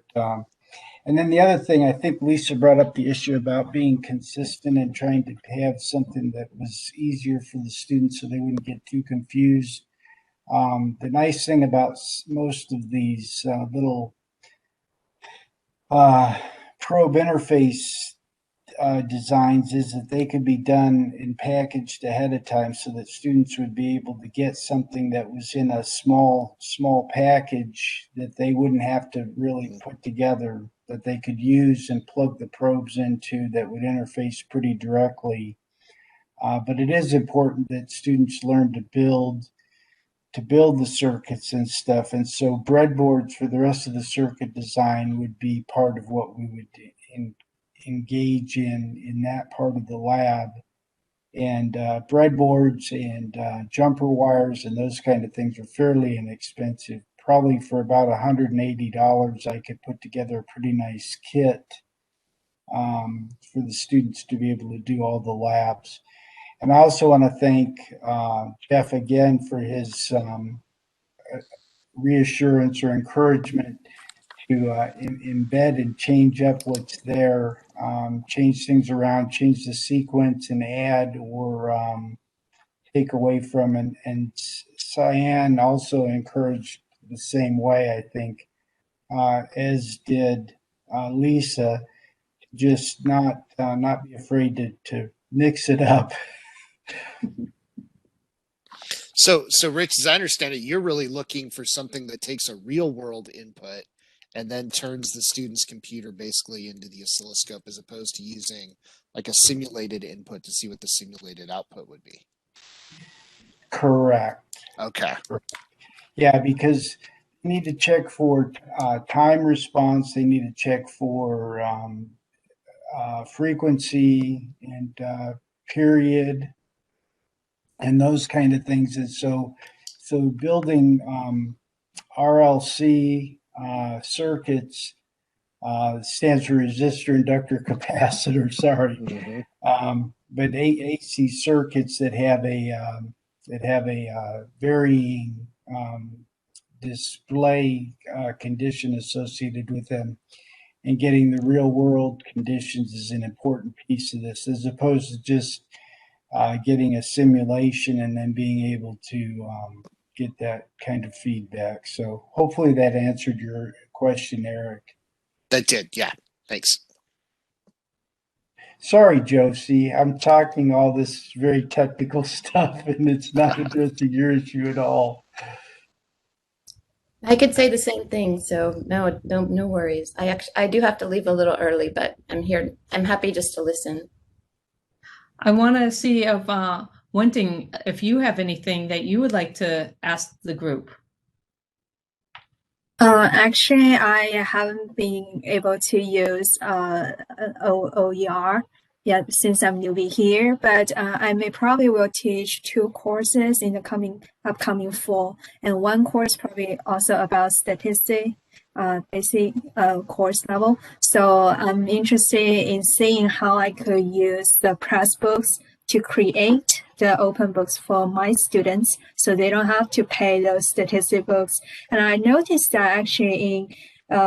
and then the other thing, I think Lisa brought up the issue about being consistent and trying to have something that was easier for the students so they wouldn't get too confused. The nice thing about most of these little probe interface designs is that they could be done and packaged ahead of time, so that students would be able to get something that was in a small package that they wouldn't have to really put together, that they could use and plug the probes into, that would interface pretty directly. But it is important that students learn to build the circuits and stuff. And so breadboards for the rest of the circuit design would be part of what we would engage in that part of the lab. And breadboards and jumper wires and those kind of things are fairly inexpensive. Probably for about $180, I could put together a pretty nice kit for the students to be able to do all the labs. And I also want to thank Jeff again for his reassurance or encouragement to embed and change up what's there, change things around, change the sequence and add or take away from. And Cyan also encouraged the same way, I think, as did Lisa, just not be afraid to mix it up. So Rich, as I understand it, you're really looking for something that takes a real world input and then turns the student's computer basically into the oscilloscope, as opposed to using like a simulated input to see what the simulated output would be. Correct. Okay. Yeah, because they need to check for time response. They need to check for frequency and period and those kind of things. And so building RLC circuits stands for resistor, inductor, capacitor. Sorry, but AC circuits that have a varying display condition associated with them, and getting the real world conditions is an important piece of this, as opposed to just getting a simulation and then being able to get that kind of feedback. So hopefully that answered your question, Eric. That did, yeah. Thanks. Sorry, Josie, I'm talking all this very technical stuff and it's not addressing your issue at all. I could say the same thing, so no worries. I do have to leave a little early, but I'm here. I'm happy just to listen. I want to see if Wenting, if you have anything that you would like to ask the group. Actually, I haven't been able to use OER yet since I'm newbie here, but I probably will teach 2 courses in the upcoming fall, and 1 course probably also about statistics, basic course level. So I'm interested in seeing how I could use the Pressbooks to create the open books for my students, so they don't have to pay those statistic books. And I noticed that actually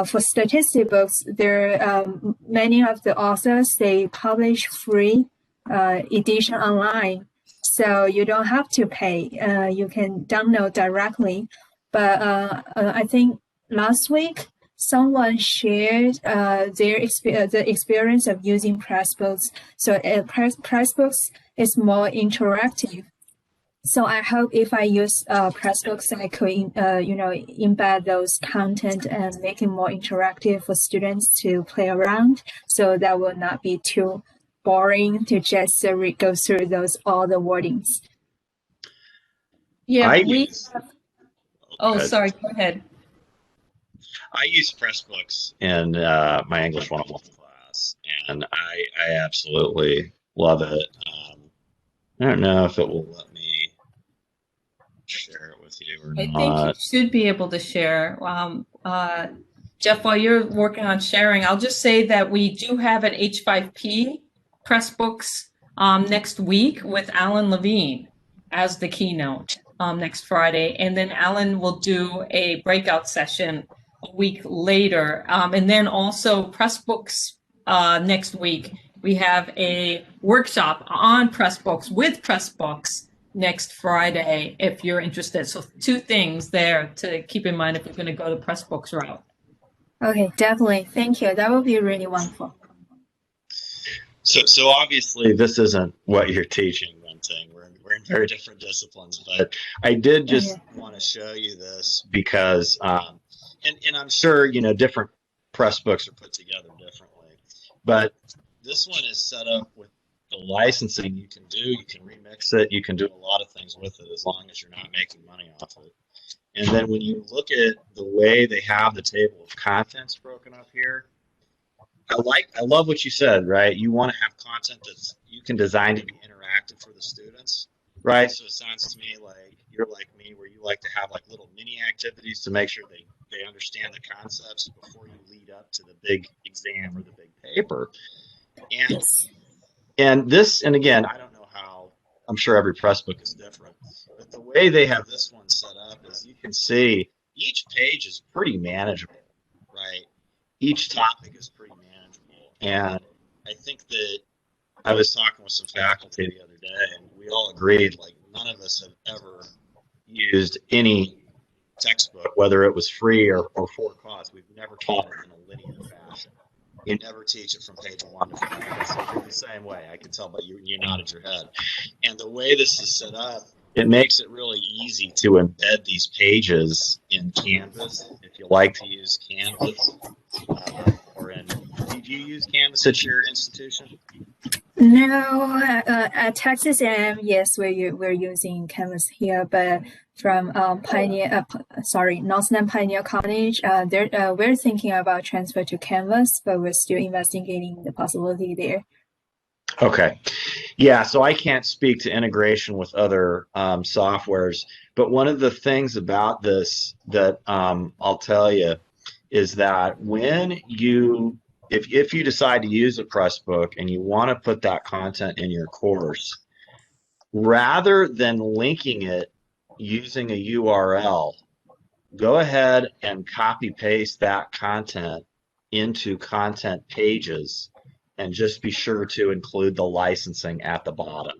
for statistic books, there many of the authors, they publish free edition online, so you don't have to pay. You can download directly. But I think last week someone shared the experience of using Pressbooks. So Pressbooks is more interactive. So I hope if I use Pressbooks, I could embed those content and make it more interactive for students to play around. So that will not be too boring to just go through all the wordings. Yeah, Sorry, go ahead. I use Pressbooks in my English 101 class, and I absolutely love it. I don't know if it will let me share it with you or not. I think you should be able to share. Jeff, while you're working on sharing, I'll just say that we do have an H5P Pressbooks next week with Alan Levine as the keynote next Friday. And then Alan will do a breakout session a week later. And then also Pressbooks next week. We have a workshop on Pressbooks with Pressbooks next Friday, if you're interested. So 2 things there to keep in mind if you're going to go the Pressbooks route. Okay, definitely. Thank you. That would be really wonderful. So obviously this isn't what you're teaching, Wenting. We're in very different disciplines, but I did just want to show you this because, and I'm sure, different Pressbooks are put together differently, but this one is set up with the licensing you can do. You can remix it. You can do a lot of things with it as long as you're not making money off it. And then when you look at the way they have the table of contents broken up here, I love what you said, right? You want to have content that you can design to be interactive for the students, right? So it sounds to me like you're like me, where you like to have like little mini activities to make sure they understand the concepts before you lead up to the big exam or the big paper. And again, I don't know how, I'm sure every Pressbook is different, but the way they have this one set up is you can see each page is pretty manageable, right? Each topic is pretty manageable. And I think that I was talking with some faculty the other day, and we all agreed, like, none of us have ever used any textbook, whether it was free or for cost. We've never taught it in a linear fashion. You never teach it from page 1 to 5. So you're the same way. I can tell by you nodded your head. And the way this is set up, it makes it really easy to embed these pages in Canvas. If you like to use Canvas, did you use Canvas at your institution? No, at Texas A&M, yes, we're using Canvas here, but from Northland Pioneer College, we're thinking about transfer to Canvas, but we're still investigating the possibility there. Okay. Yeah, so I can't speak to integration with other softwares, but one of the things about this that I'll tell you is that when you if you decide to use a Pressbook and you want to put that content in your course, rather than linking it using a URL, go ahead and copy paste that content into content pages and just be sure to include the licensing at the bottom.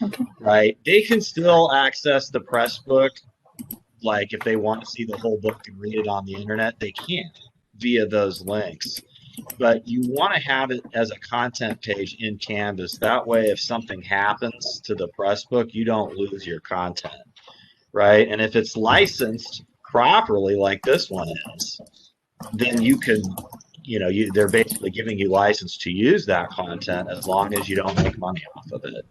Okay. Right? They can still access the Pressbook. Like if they want to see the whole book and read it on the internet, they can via those links. But you want to have it as a content page in Canvas. That way, if something happens to the Pressbook, you don't lose your content, right? And if it's licensed properly, like this one is, then you can, they're basically giving you license to use that content as long as you don't make money off of it,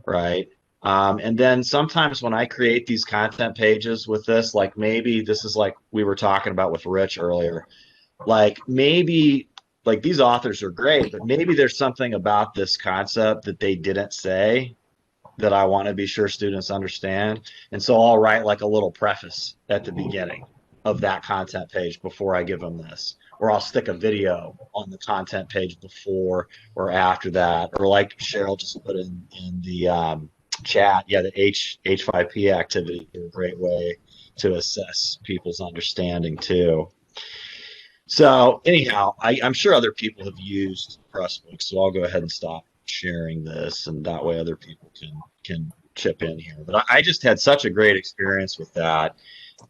right? And then sometimes when I create these content pages with this, like maybe this is like we were talking about with Rich earlier, like maybe like these authors are great, but maybe there's something about this concept that they didn't say that I want to be sure students understand. And so I'll write like a little preface at the beginning of that content page before I give them this, or I'll stick a video on the content page before or after that, or like Cheryl just put in the chat, yeah, the H5P activity is a great way to assess people's understanding too. So anyhow, I'm sure other people have used Pressbooks, so I'll go ahead and stop sharing this, and that way other people can chip in here. But I just had such a great experience with that,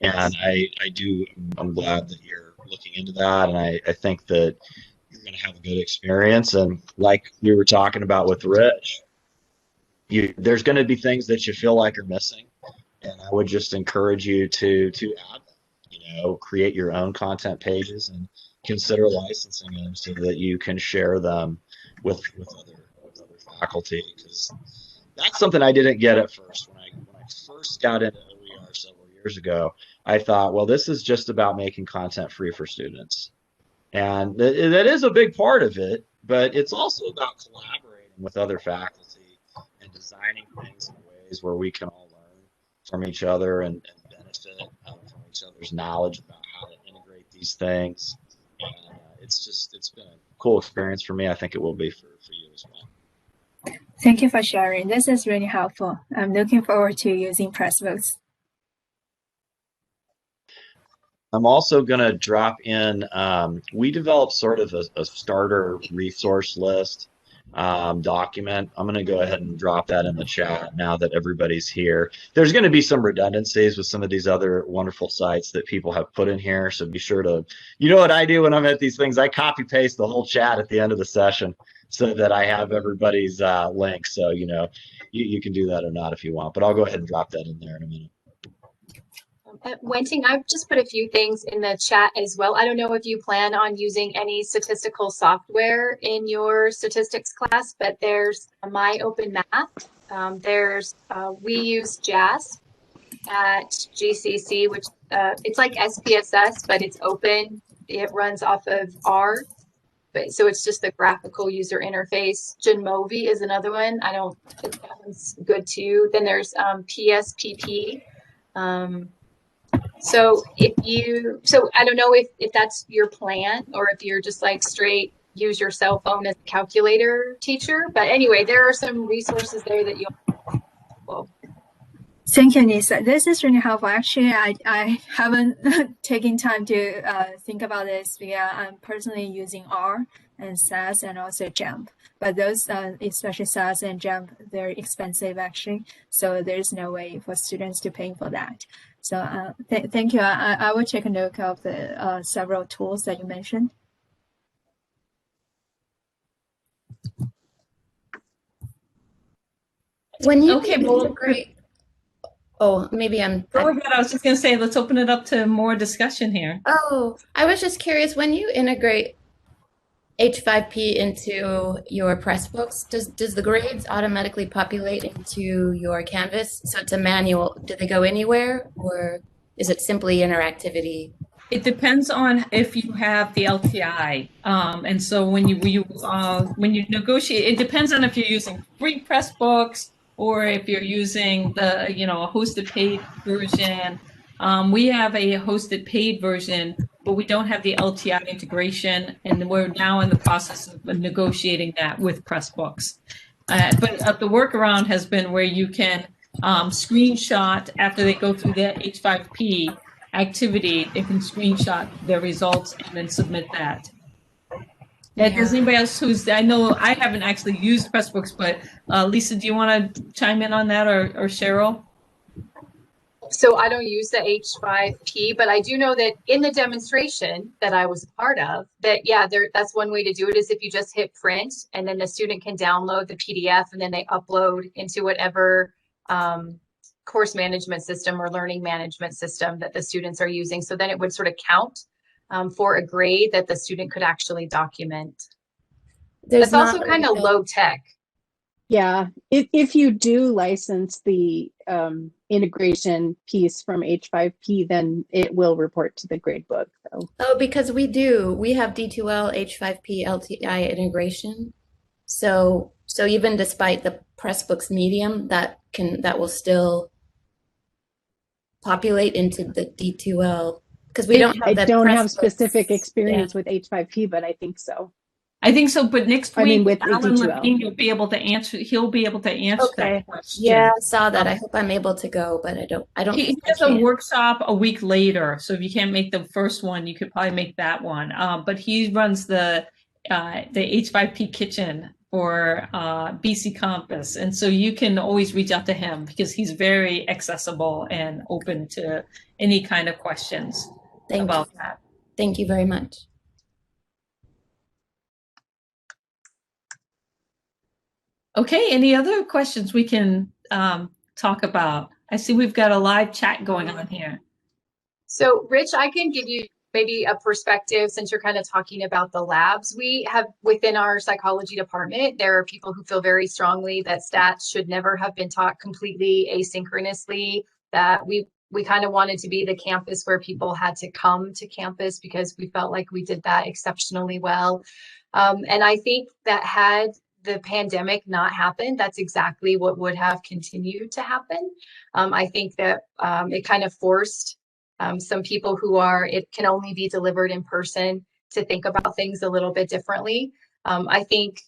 and I'm glad that you're looking into that, and I think that you're going to have a good experience. And like we were talking about with Rich, there's going to be things that you feel like are missing, and I would just encourage you to add them. Create your own content pages and consider licensing them so that you can share them with other faculty, because that's something I didn't get at first. When I first got into OER several years ago, I thought, well, this is just about making content free for students. And that is a big part of it, but it's also about collaborating with other faculty and designing things in ways where we can all learn from each other and benefit from each other's knowledge about how to integrate these things. And it's been a cool experience for me. I think it will be for you as well. Thank you for sharing. This is really helpful. I'm looking forward to using Pressbooks. I'm also going to drop in, we developed sort of a starter resource list document. I'm going to go ahead and drop that in the chat now that everybody's here. There's going to be some redundancies with some of these other wonderful sites that people have put in here, so be sure to, what I do when I'm at these things, I copy paste the whole chat at the end of the session so that I have everybody's links. So, you can do that or not if you want, but I'll go ahead and drop that in there in a minute. Wenting, I've just put a few things in the chat as well. I don't know if you plan on using any statistical software in your statistics class, but there's MyOpenMath. We use JASP at GCC, which it's like SPSS, but it's open. It runs off of R. So it's just the graphical user interface. Genmovi is another one. That one's good too. Then there's PSPP. So I don't know if that's your plan, or if you're just like straight use your cell phone as a calculator teacher. But anyway, there are some resources there that you'll. Thank you, Lisa. This is really helpful. Actually, I haven't taken time to think about this because I'm personally using R and SAS and also JAMP. But those, especially SAS and JAMP, they're expensive actually. So there's no way for students to pay for that. So thank you. I will take a look of the several tools that you mentioned. When you Okay, well, integrate, oh, maybe I'm. Go ahead. I was just going to say, let's open it up to more discussion here. Oh, I was just curious, when you integrate H5P into your Pressbooks, does the grades automatically populate into your Canvas? So it's a manual. Do they go anywhere, or is it simply interactivity? It depends on if you have the LTI, and so when you negotiate, it depends on if you're using free Pressbooks or if you're using the a hosted paid version. We have a hosted paid version, but we don't have the LTI integration, and we're now in the process of negotiating that with Pressbooks. But the workaround has been where you can screenshot after they go through the H5P activity, they can screenshot their results and then submit that. Yeah. Does anybody else I know I haven't actually used Pressbooks, but Lisa, do you want to chime in on that, or Cheryl? So I don't use the H5P, but I do know that in the demonstration that I was a part of, that that's one way to do it is if you just hit print, and then the student can download the PDF and then they upload into whatever course management system or learning management system that the students are using. So then it would sort of count for a grade that the student could actually document. That's also kind of low tech. Yeah, if you do license the integration piece from H5P, then it will report to the gradebook. So. Oh, because we have D2L H5P LTI integration. So even despite the Pressbooks medium, that will still populate into the D2L, because we don't have I don't have specific experience with H5P, but I think so. I think so, but next week, with Alan D2L. Levine will be able to answer. He'll be able to answer that question. Yeah, I saw that. I hope I'm able to go, but I don't. He has a workshop a week later, so if you can't make the first one, you could probably make that one. But he runs the H5P kitchen for BC Compass, and so you can always reach out to him because he's very accessible and open to any kind of questions about that. Thank you very much. Okay, any other questions we can talk about? I see we've got a live chat going on here. So Rich, I can give you maybe a perspective since you're kind of talking about the labs. We have within our psychology department, there are people who feel very strongly that stats should never have been taught completely asynchronously, that we kind of wanted to be the campus where people had to come to campus because we felt like we did that exceptionally well. And I think that had the pandemic not happened, that's exactly what would have continued to happen. I think that it kind of forced some people who it can only be delivered in person to think about things a little bit differently. I think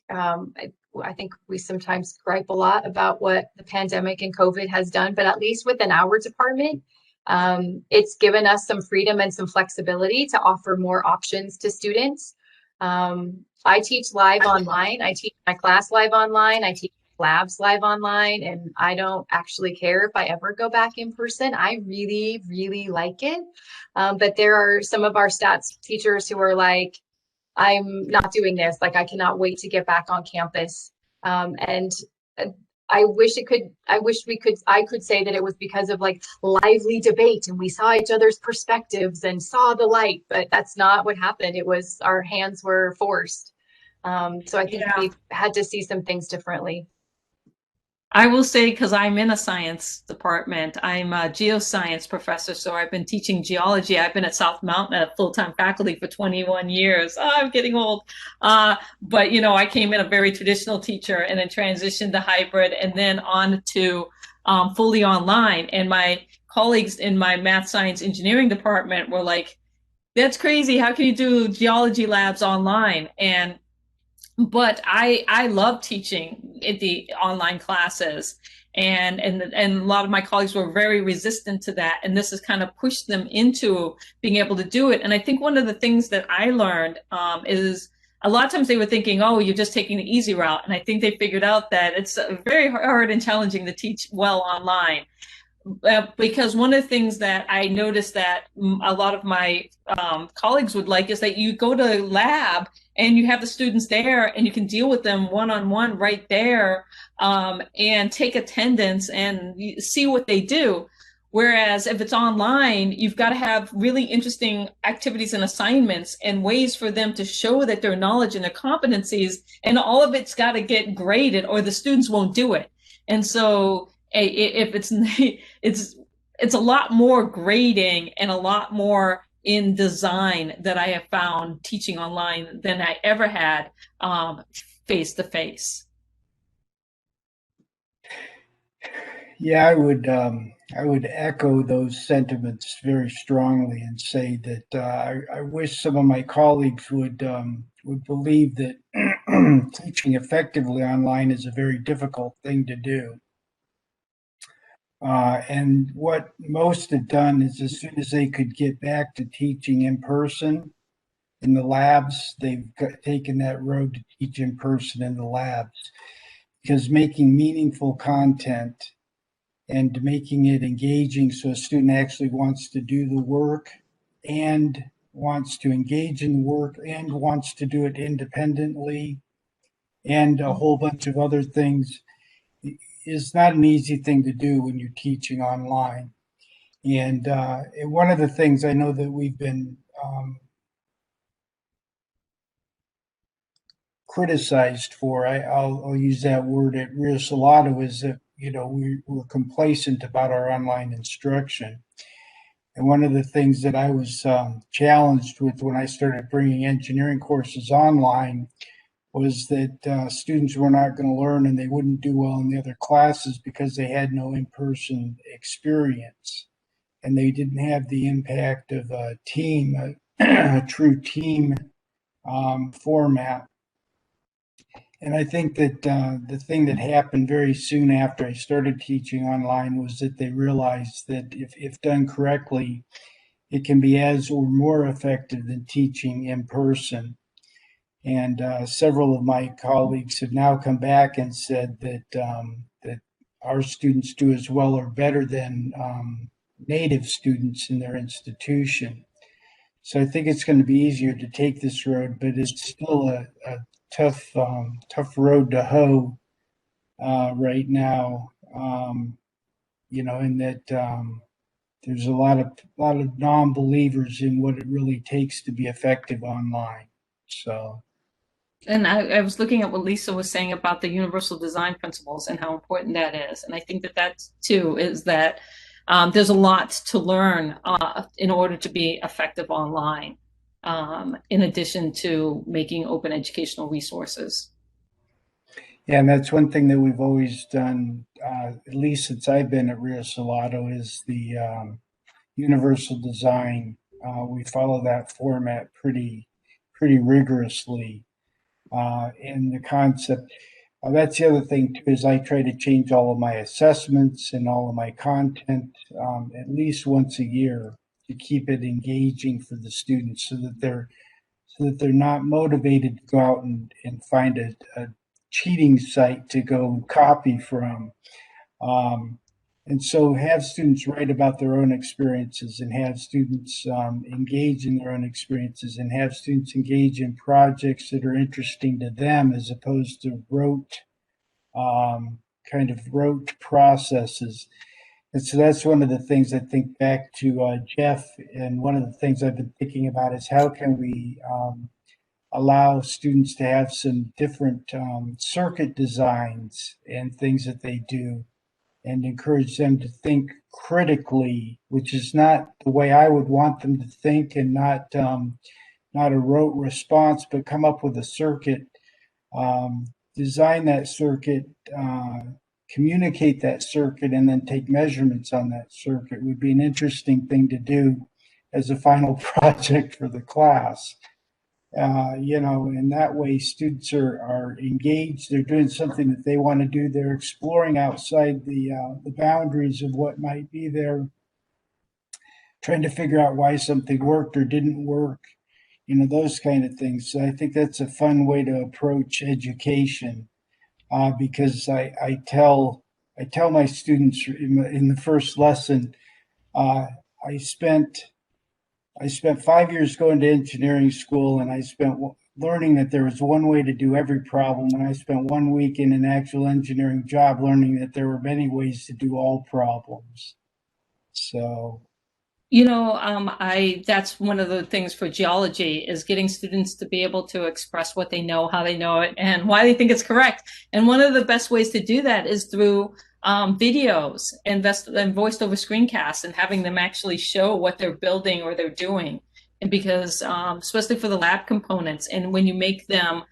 we sometimes gripe a lot about what the pandemic and COVID has done, but at least within our department, it's given us some freedom and some flexibility to offer more options to students. I teach live online. I teach my class live online. I teach labs live online, and I don't actually care if I ever go back in person. I really, really like it. But there are some of our stats teachers who are like, I'm not doing this. Like, I cannot wait to get back on campus. And I could say that it was because of like lively debate and we saw each other's perspectives and saw the light, but that's not what happened. It was our hands were forced. So I think we've had to see some things differently. I will say, because I'm in a science department, I'm a geoscience professor, so I've been teaching geology. I've been at South Mountain at full-time faculty for 21 years. Oh, I'm getting old. But, I came in a very traditional teacher and then transitioned to hybrid and then on to fully online. And my colleagues in my math, science, engineering department were like, that's crazy. How can you do geology labs online? But I love teaching in the online classes. And a lot of my colleagues were very resistant to that, and this has kind of pushed them into being able to do it. And I think one of the things that I learned is a lot of times they were thinking, oh, you're just taking the easy route, and I think they figured out that it's very hard and challenging to teach well online. Because one of the things that I noticed that a lot of my colleagues would like is that you go to lab and you have the students there and you can deal with them one-on-one right there, and take attendance and see what they do. Whereas if it's online, you've got to have really interesting activities and assignments and ways for them to show that their knowledge and their competencies, and all of it's got to get graded or the students won't do it. And so if it's a lot more grading and a lot more in design that I have found teaching online than I ever had face to face. Yeah, I would echo those sentiments very strongly and say that I wish some of my colleagues would believe that teaching effectively online is a very difficult thing to do. And what most have done is, as soon as they could get back to teaching in person in the labs, they've taken that road to teach in person in the labs, because making meaningful content and making it engaging so a student actually wants to do the work and wants to engage in the work and wants to do it independently and a whole bunch of other things is not an easy thing to do when you're teaching online. And one of the things I know that we've been criticized for, I'll use that word at Rio Salado, is that, you know, we're complacent about our online instruction. And one of the things that I was challenged with when I started bringing engineering courses online was that students were not going to learn and they wouldn't do well in the other classes because they had no in-person experience. And they didn't have the impact of a team, a true team format. And I think that the thing that happened very soon after I started teaching online was that they realized that if done correctly, it can be as or more effective than teaching in person. And several of my colleagues have now come back and said that that our students do as well or better than native students in their institution. So I think it's going to be easier to take this road, but it's still a tough road to hoe right now. You know, in that there's a lot of non-believers in what it really takes to be effective online. So. And I was looking at what Lisa was saying about the universal design principles and how important that is. And I think that too is that there's a lot to learn in order to be effective online, in addition to making open educational resources. Yeah, and that's one thing that we've always done, at least since I've been at Rio Salado, is the universal design. We follow that format pretty rigorously. In the concept. That's the other thing too, is I try to change all of my assessments and all of my content at least once a year to keep it engaging for the students, so that they're not motivated to go out and find a cheating site to go copy from. And so have students write about their own experiences, and have students engage in their own experiences, and have students engage in projects that are interesting to them, as opposed to rote processes. And so that's one of the things I think back to Jeff, and one of the things I've been thinking about is how can we allow students to have some different circuit designs and things that they do, and encourage them to think critically, which is not the way I would want them to think, and not a rote response, but come up with a circuit, design that circuit, communicate that circuit, and then take measurements on that circuit would be an interesting thing to do as a final project for the class. In that way, students are engaged. They're doing something that they want to do. They're exploring outside the boundaries of what might be there, trying to figure out why something worked or didn't work, those kind of things. So I think that's a fun way to approach education, because I tell my students in the first lesson, I spent 5 years going to engineering school, and I spent learning that there was one way to do every problem. And I spent 1 week in an actual engineering job learning that there were many ways to do all problems. So, that's one of the things for geology is getting students to be able to express what they know, how they know it, and why they think it's correct. And one of the best ways to do that is through videos and voiced over screencasts and having them actually show what they're building or they're doing. And because, especially for the lab components, and when you make them,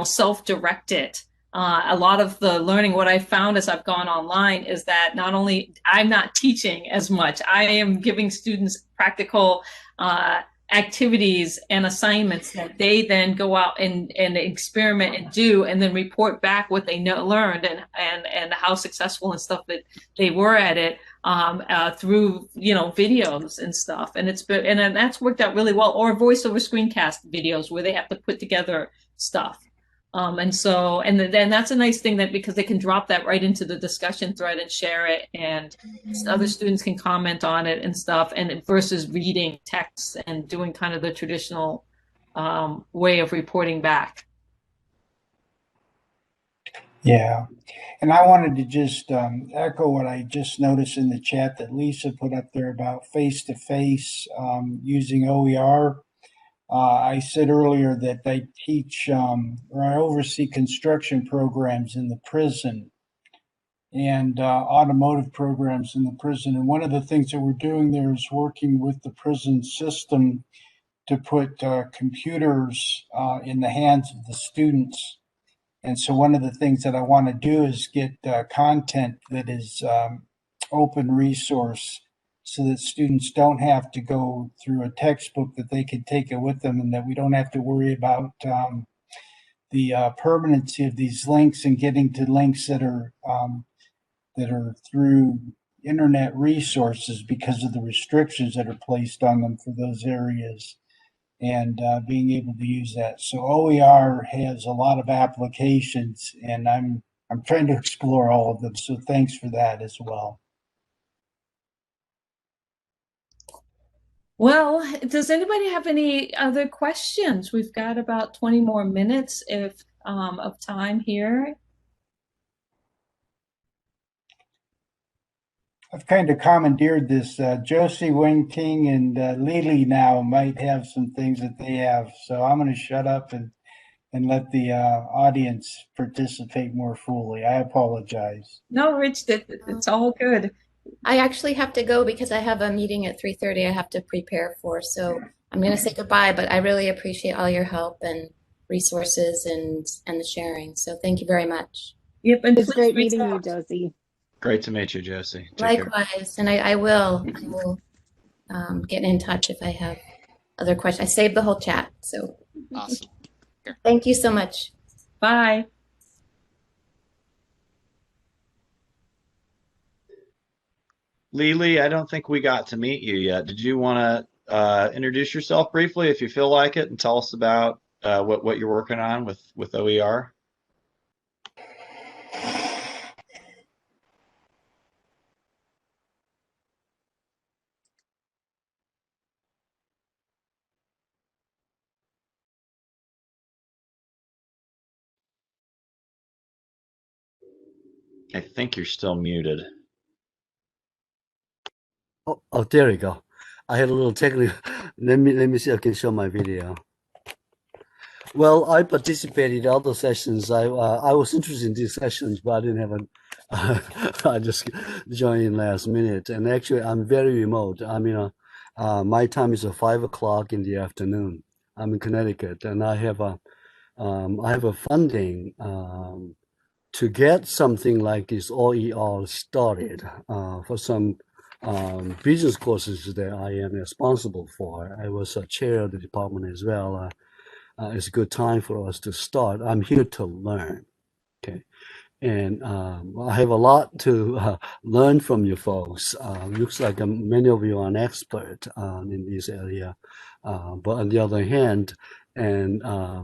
self-directed, a lot of the learning, what I found as I've gone online is that not only I'm not teaching as much, I am giving students practical activities and assignments that they then go out and experiment and do, and then report back what they learned and how successful and stuff that they were at it through videos and stuff. And that's worked out really well. Or voice over screencast videos where they have to put together stuff. And then that's a nice thing, that because they can drop that right into the discussion thread and share it, and other students can comment on it and stuff, and versus reading text and doing kind of the traditional way of reporting back. Yeah. And I wanted to just echo what I just noticed in the chat that Lisa put up there about face-to-face using OER. I said earlier that I teach or I oversee construction programs in the prison and automotive programs in the prison. And one of the things that we're doing there is working with the prison system to put computers in the hands of the students. And so one of the things that I want to do is get content that is open resource, so that students don't have to go through a textbook, that they can take it with them, and that we don't have to worry about the permanency of these links and getting to links that are through internet resources because of the restrictions that are placed on them for those areas, and being able to use that. So OER has a lot of applications, and I'm trying to explore all of them. So thanks for that as well. Well, does anybody have any other questions? We've got about 20 more minutes of time here. I've kind of commandeered this. Josie Wing-Ting and Lily now might have some things that they have. So I'm going to shut up and let the audience participate more fully. I apologize. No, Rich, it's all good. I actually have to go because I have a meeting at 3:30 I have to prepare for. So I'm going to say goodbye, but I really appreciate all your help and resources and the sharing. So thank you very much. Yep, and It's great meeting you, Josie. Great to meet you, Josie. Take Likewise, care. And I will get in touch if I have other questions. I saved the whole chat, so Awesome. Thank you so much. Bye. Lily, I don't think we got to meet you yet. Did you want to introduce yourself briefly, if you feel like it, and tell us about what you're working on with OER? I think you're still muted. Oh, there we go. I had a little technical. Let me see if I can show my video. Well, I participated in other sessions. I was interested in these sessions, but I didn't have I just joined in last minute. And actually, I'm very remote. I mean, my time is 5 o'clock in the afternoon. I'm in Connecticut, and I have a funding to get something like this OER started for some business courses that I am responsible for. I was a chair of the department as well. it's a good time for us to start. I'm here to learn. Okay. And I have a lot to learn from you folks. Looks like many of you are an expert in this area. But on the other hand, and I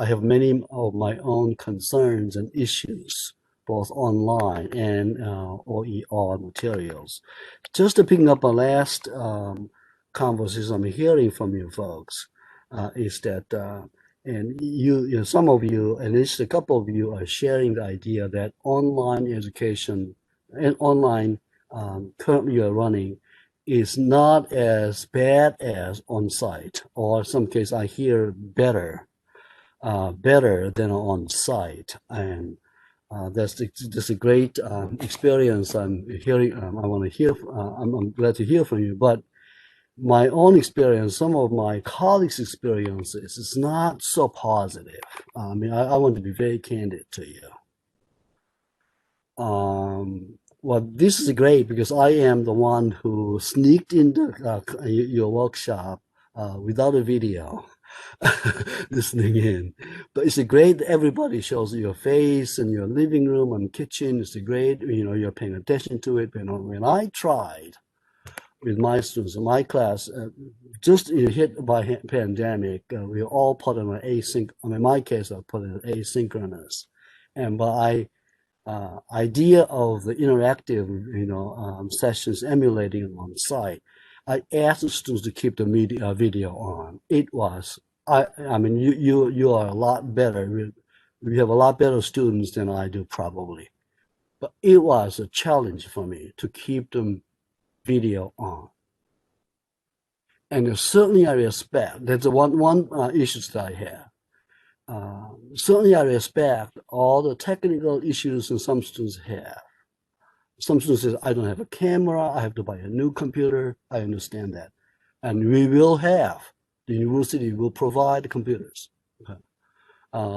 have many of my own concerns and issues, both online and OER materials. Just to pick up a last conversation I'm hearing from you folks is that and you know, some of you, at least a couple of you, are sharing the idea that online education and online currently you're running is not as bad as on-site, or in some case I hear better than on-site, and that's a great experience. I'm hearing. I want to hear. I'm glad to hear from you, but my own experience, some of my colleagues' experiences, is not so positive. I mean, I want to be very candid to you. Well, this is great because I am the one who sneaked into your workshop without a video, listening in. But it's a great, everybody shows your face in your living room and kitchen. It's a great, you know, you're paying attention to it. But when I tried with my students in my class, just hit by pandemic, we all put in an async. I mean, in my case, I put in asynchronous, and by idea of the interactive, you know, sessions emulating on site, I asked the students to keep the video on. It was, I mean, you are a lot better. We have a lot better students than I do probably, but it was a challenge for me to keep them video on. And certainly I respect, that's the one issues that I have. Certainly I respect all the technical issues that some students have. Some students say, I don't have a camera, I have to buy a new computer. I understand that. And we will have, the university will provide computers. Okay.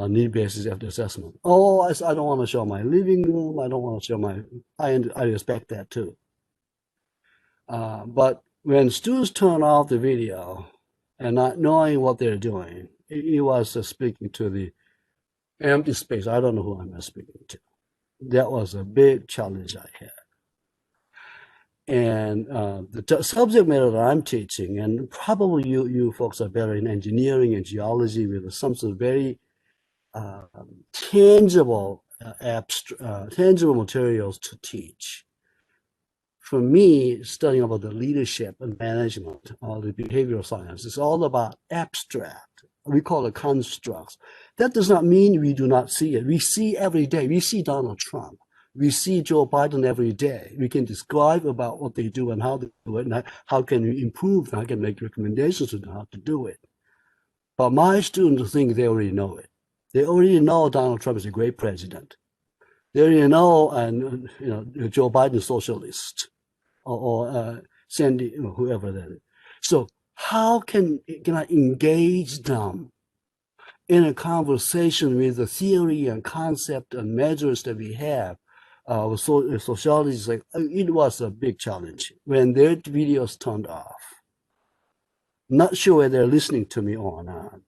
Need-based after assessment. Oh, I don't want to show my living room. I don't want to show my, I respect that too. But when students turn off the video and not knowing what they're doing, it was speaking to the empty space. I don't know who I'm speaking to. That was a big challenge I had. And the subject matter that I'm teaching, and probably you folks are better in engineering and geology with some sort of very tangible, tangible materials to teach. For me, studying about the leadership and management or the behavioral science is all about abstract. We call it constructs. That does not mean we do not see it. We see every day. We see Donald Trump. We see Joe Biden every day. We can describe about what they do and how they do it, and how can we improve, and I can make recommendations on how to do it. But my students think they already know it. They already know Donald Trump is a great president. They already know, and you know, Joe Biden is socialist, or Sandy, whoever that is. So how can I engage them in a conversation with the theory and concept and measures that we have? Sociology is like, it was a big challenge when their videos turned off. Not sure whether they're listening to me or not.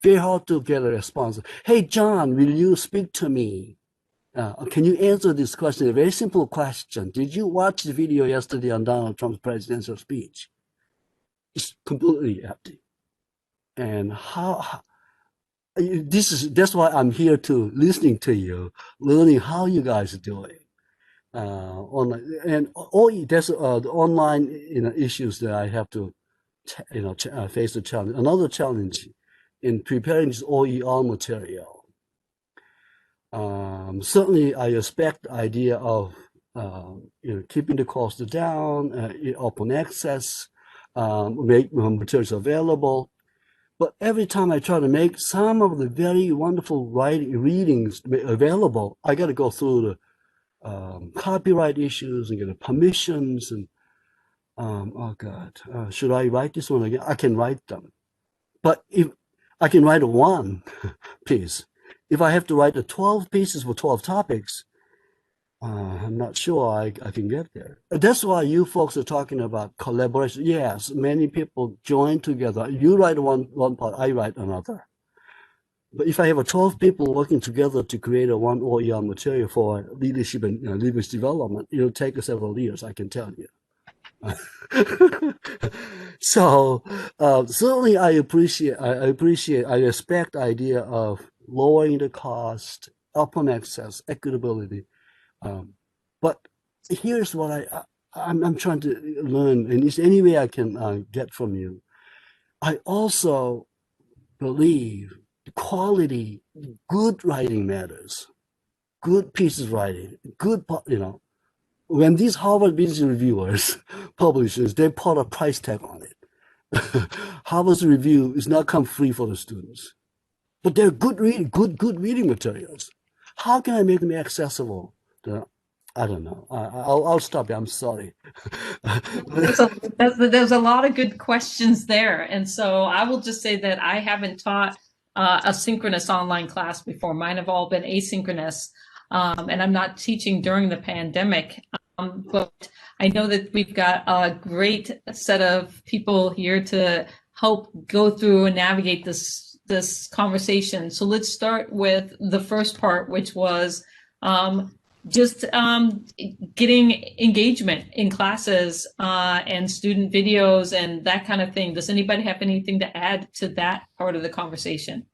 Very hard to get a response. Hey, John, will you speak to me? Can you answer this question? A very simple question. Did you watch the video yesterday on Donald Trump's presidential speech? It's completely empty. And that's why I'm here to listening to you, learning how you guys are doing. Online, and there's the online issues that I have to face the challenge. Another challenge in preparing this OER material. Certainly, I respect the idea of keeping the cost down, open access, make materials available. But every time I try to make some of the very wonderful readings available, I got to go through the copyright issues and get the permissions. And oh God, should I write this one again? I can write them, but if I can write one piece, if I have to write the 12 pieces for 12 topics, I'm not sure I can get there. That's why you folks are talking about collaboration. Yes, many people join together. You write one part, I write another. But if I have 12 people working together to create a one OER material for leadership and leadership development, it'll take several years, I can tell you. So certainly I respect the idea of lowering the cost, open access, equitability. But here's what I'm trying to learn, and is any way I can get from you. I also believe quality, good writing matters. Good pieces of writing, good, when these Harvard Business Reviewers publishers, they put a price tag on it. Harvard's review is not come free for the students, but they're good reading materials. How can I make them accessible? I don't know. I'll stop you. I'm sorry. There's a lot of good questions there. And so I will just say that I haven't taught a synchronous online class before. Mine have all been asynchronous. And I'm not teaching during the pandemic. But I know that we've got a great set of people here to help go through and navigate this conversation. So let's start with the first part, which was just getting engagement in classes and student videos and that kind of thing. Does anybody have anything to add to that part of the conversation?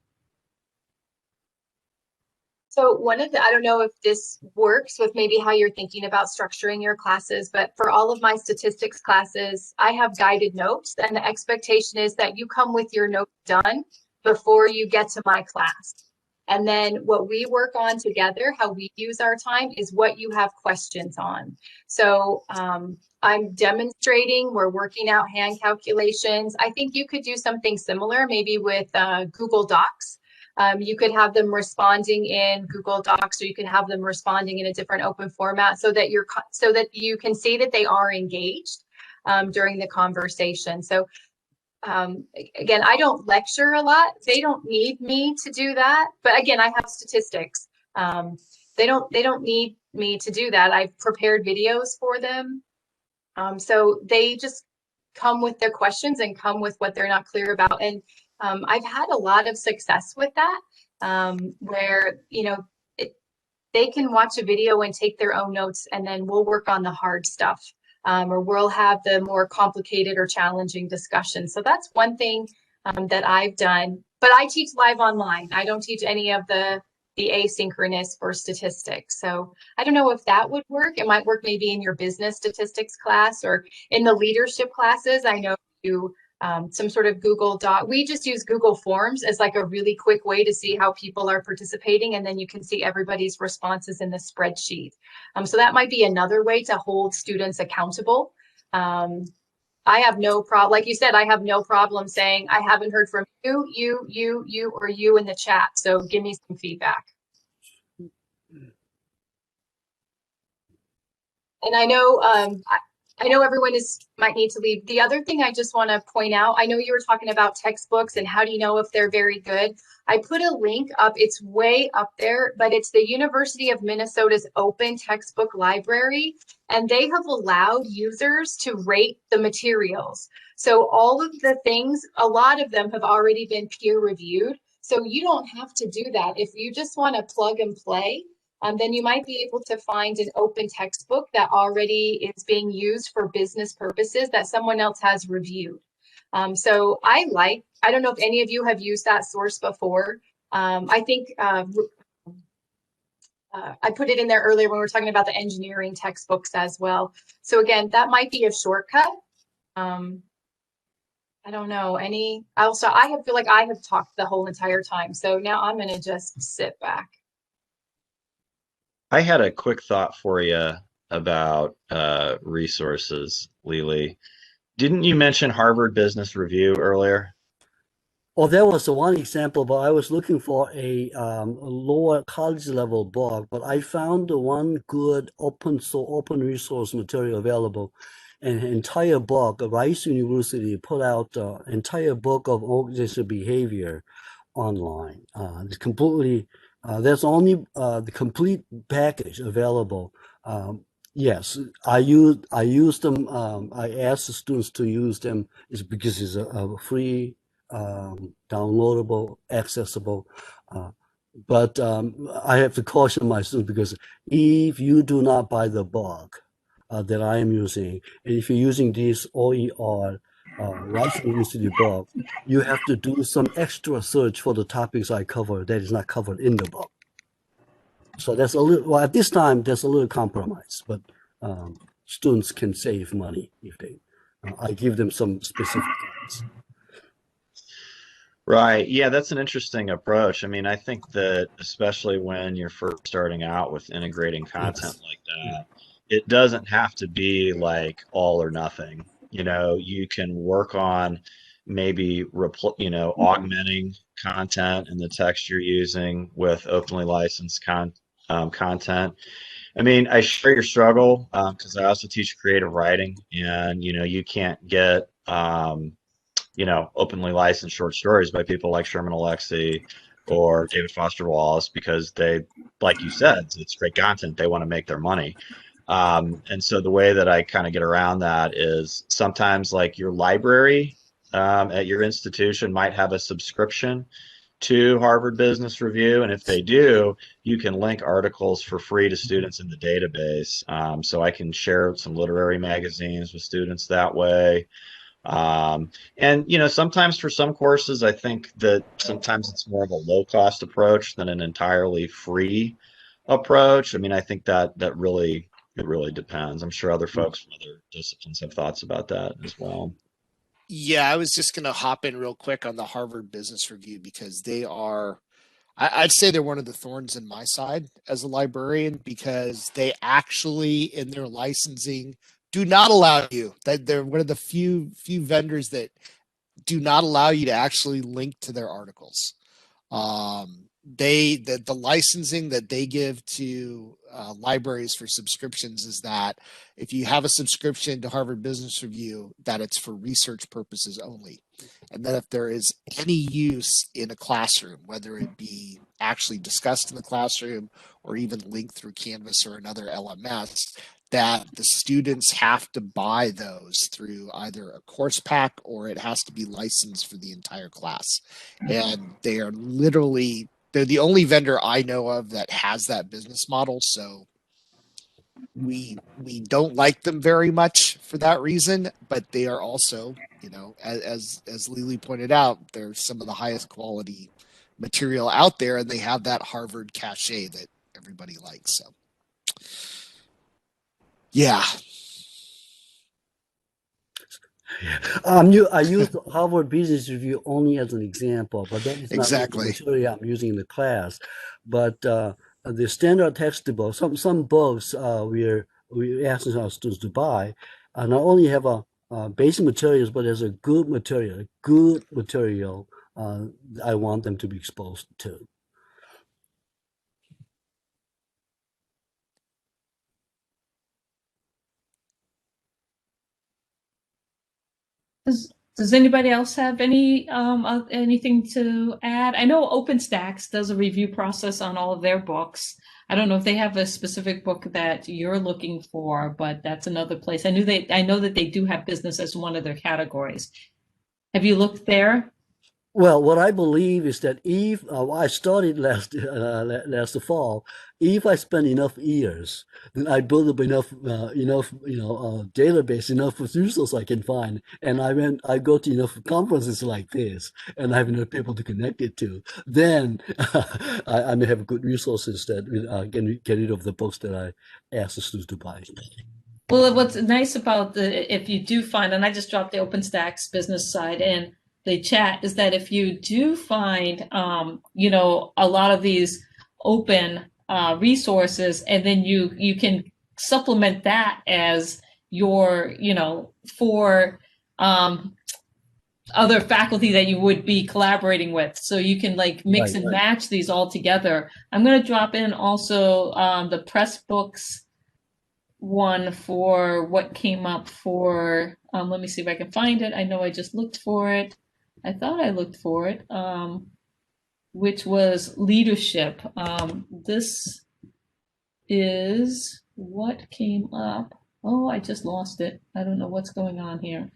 So I don't know if this works with maybe how you're thinking about structuring your classes, but for all of my statistics classes, I have guided notes, and the expectation is that you come with your notes done before you get to my class. And then what we work on together, how we use our time, is what you have questions on. So I'm demonstrating, we're working out hand calculations. I think you could do something similar, maybe with Google Docs. You could have them responding in Google Docs, or you can have them responding in a different open format so that you can see that they are engaged during the conversation. So again, I don't lecture a lot. They don't need me to do that. But again, I have statistics. They don't need me to do that. I've prepared videos for them. So they just come with their questions and come with what they're not clear about. And I've had a lot of success with that, where, they can watch a video and take their own notes, and then we'll work on the hard stuff, or we'll have the more complicated or challenging discussions. So that's one thing that I've done, but I teach live online. I don't teach any of the asynchronous for statistics. So I don't know if that would work. It might work maybe in your business statistics class or in the leadership classes. I know you some sort of Google Doc. We just use Google Forms as like a really quick way to see how people are participating, and then you can see everybody's responses in the spreadsheet. So that might be another way to hold students accountable. I have no problem, like you said, I have no problem saying I haven't heard from you, or you in the chat. So give me some feedback. And I know I know everyone might need to leave. The other thing I just want to point out, I know you were talking about textbooks and how do you know if they're very good. I put a link up, it's way up there, but it's the University of Minnesota's open textbook library, and they have allowed users to rate the materials. So all of the things, a lot of them have already been peer reviewed. So you don't have to do that. If you just want to plug and play, then you might be able to find an open textbook that already is being used for business purposes that someone else has reviewed. So I don't know if any of you have used that source before. I think I put it in there earlier when we were talking about the engineering textbooks as well. So again, that might be a shortcut. I don't know I feel like I have talked the whole entire time. So now I'm going to just sit back. I had a quick thought for you about resources, Lily. Didn't you mention Harvard Business Review earlier? Well, that was the one example, but I was looking for a lower college level book, but I found the one good open resource material available. An entire book. Rice University put out an entire book of organizational behavior online. It's completely. There's only the complete package available Yes, I use them. I ask the students to use them is because it's a free, downloadable, accessible. Uh, but I have to caution my students because if you do not buy the book that I am using, and if you're using this OER Licensed University book, you have to do some extra search for the topics I cover that is not covered in the book. So that's a little, well, at this time, there's a little compromise, but students can save money if they, I give them some specific guides. Right. Yeah, that's an interesting approach. I mean, I think that especially when you're first starting out with integrating content Yes. like that, it doesn't have to be like all or nothing. You know, you can work on maybe augmenting content and the text you're using with openly licensed content. I mean, I share your struggle because I also teach creative writing, and you can't get openly licensed short stories by people like Sherman Alexie or David Foster Wallace because they, like you said, it's great content. They want to make their money. And so the way that I kind of get around that is sometimes like your library at your institution might have a subscription to Harvard Business Review. And if they do, you can link articles for free to students in the database. So I can share some literary magazines with students that way. And sometimes for some courses, I think that sometimes it's more of a low cost approach than an entirely free approach. I mean, I think that it really depends. I'm sure other folks from other disciplines have thoughts about that as well. Yeah, I was just going to hop in real quick on the Harvard Business Review because they are, I'd say they're one of the thorns in my side as a librarian because they actually, in their licensing, do not allow you. That they're one of the few vendors that do not allow you to actually link to their articles. The licensing that they give to libraries for subscriptions is that if you have a subscription to Harvard Business Review, that it's for research purposes only, and that if there is any use in a classroom, whether it be actually discussed in the classroom or even linked through Canvas or another LMS, that the students have to buy those through either a course pack or it has to be licensed for the entire class. And they are literally, they're the only vendor I know of that has that business model. So we don't like them very much for that reason, but they are also, as Lily pointed out, they're some of the highest quality material out there, and they have that Harvard cachet that everybody likes. So yeah. I use Harvard Business Review only as an example, but that is not Exactly. the material I'm using in the class. But the standard textbook, some books we're asking our students to buy, not only have a basic materials, but there's a good material I want them to be exposed to. Does anybody else have anything to add? I know OpenStax does a review process on all of their books. I don't know if they have a specific book that you're looking for, but that's another place. I know that they do have business as one of their categories. Have you looked there? Well, what I believe is that if I started last fall, if I spend enough years, then I build up enough database, enough resources I can find, and I go to enough conferences like this, and I have enough people to connect it to. Then I may have good resources that get rid of the books that I ask the students to buy. Well, what's nice about if you do find, and I just dropped the OpenStax business side in the chat, is that if you do find, a lot of these open resources, and then you can supplement that as your, for other faculty that you would be collaborating with. So you can like mix and match these all together. I'm going to drop in also the Pressbooks one for what came up for, let me see if I can find it. I know I just looked for it. I thought I looked for it, which was leadership. This is what came up. Oh, I just lost it. I don't know what's going on here.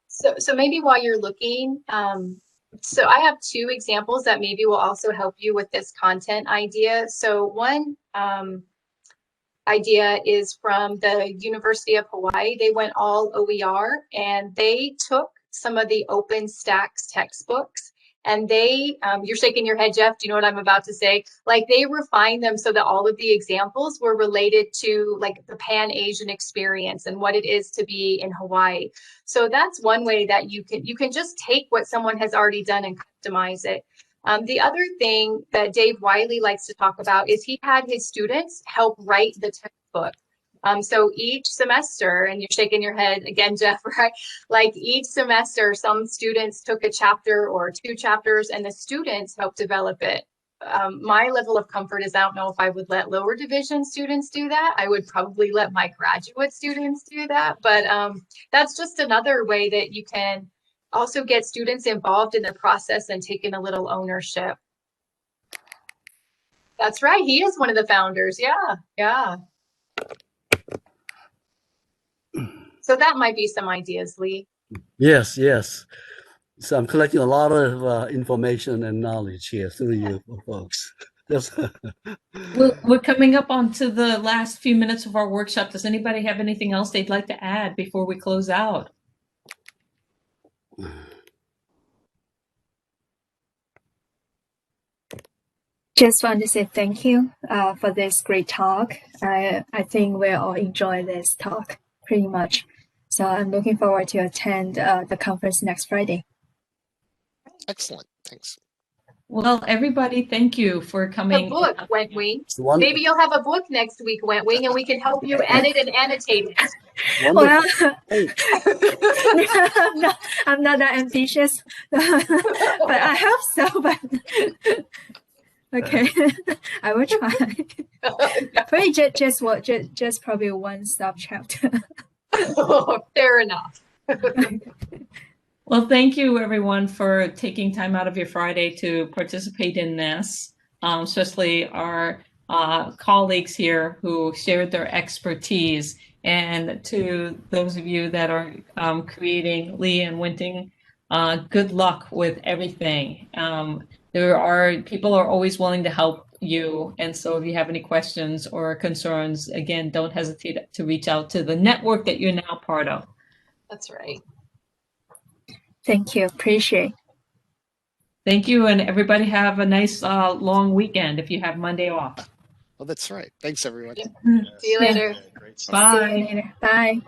So maybe while you're looking, so I have two examples that maybe will also help you with this content idea. So one idea is from the University of Hawaii. They went all OER and they took some of the OpenStax textbooks and they, you're shaking your head, Jeff, do you know what I'm about to say? Like they refined them so that all of the examples were related to like the Pan-Asian experience and what it is to be in Hawaii. So that's one way that you can just take what someone has already done and customize it. The other thing that Dave Wiley likes to talk about is he had his students help write the textbook. So each semester, and you're shaking your head again, Jeff, right? Like each semester, some students took a chapter or two chapters and the students helped develop it. My level of comfort is I don't know if I would let lower division students do that. I would probably let my graduate students do that. But that's just another way that you can also get students involved in the process and taking a little ownership. That's right. He is one of the founders. Yeah. So that might be some ideas, Lee. Yes. So I'm collecting a lot of information and knowledge here through you folks. We're coming up onto the last few minutes of our workshop. Does anybody have anything else they'd like to add before we close out? Just want to say thank you for this great talk. I think we all enjoy this talk pretty much. So I'm looking forward to attend the conference next Friday. Excellent. Thanks. Well, everybody, thank you for coming. A book, Went Wing. Maybe you'll have a book next week, Went Wing, and we can help you edit and annotate it. Well, no, I'm not that ambitious, but I hope so. But okay, I will try. Probably just probably one stop chapter. Fair enough. Well, thank you everyone for taking time out of your Friday to participate in this, especially our colleagues here who shared their expertise. And to those of you that are creating, Lee and Winting, good luck with everything. People are always willing to help you. And so if you have any questions or concerns, again, don't hesitate to reach out to the network that you're now part of. That's right. Thank you. Appreciate. Thank you. And everybody have a nice long weekend if you have Monday off. Well, that's right. Thanks, everyone. See you later. Great stuff. Bye. See you later. Bye.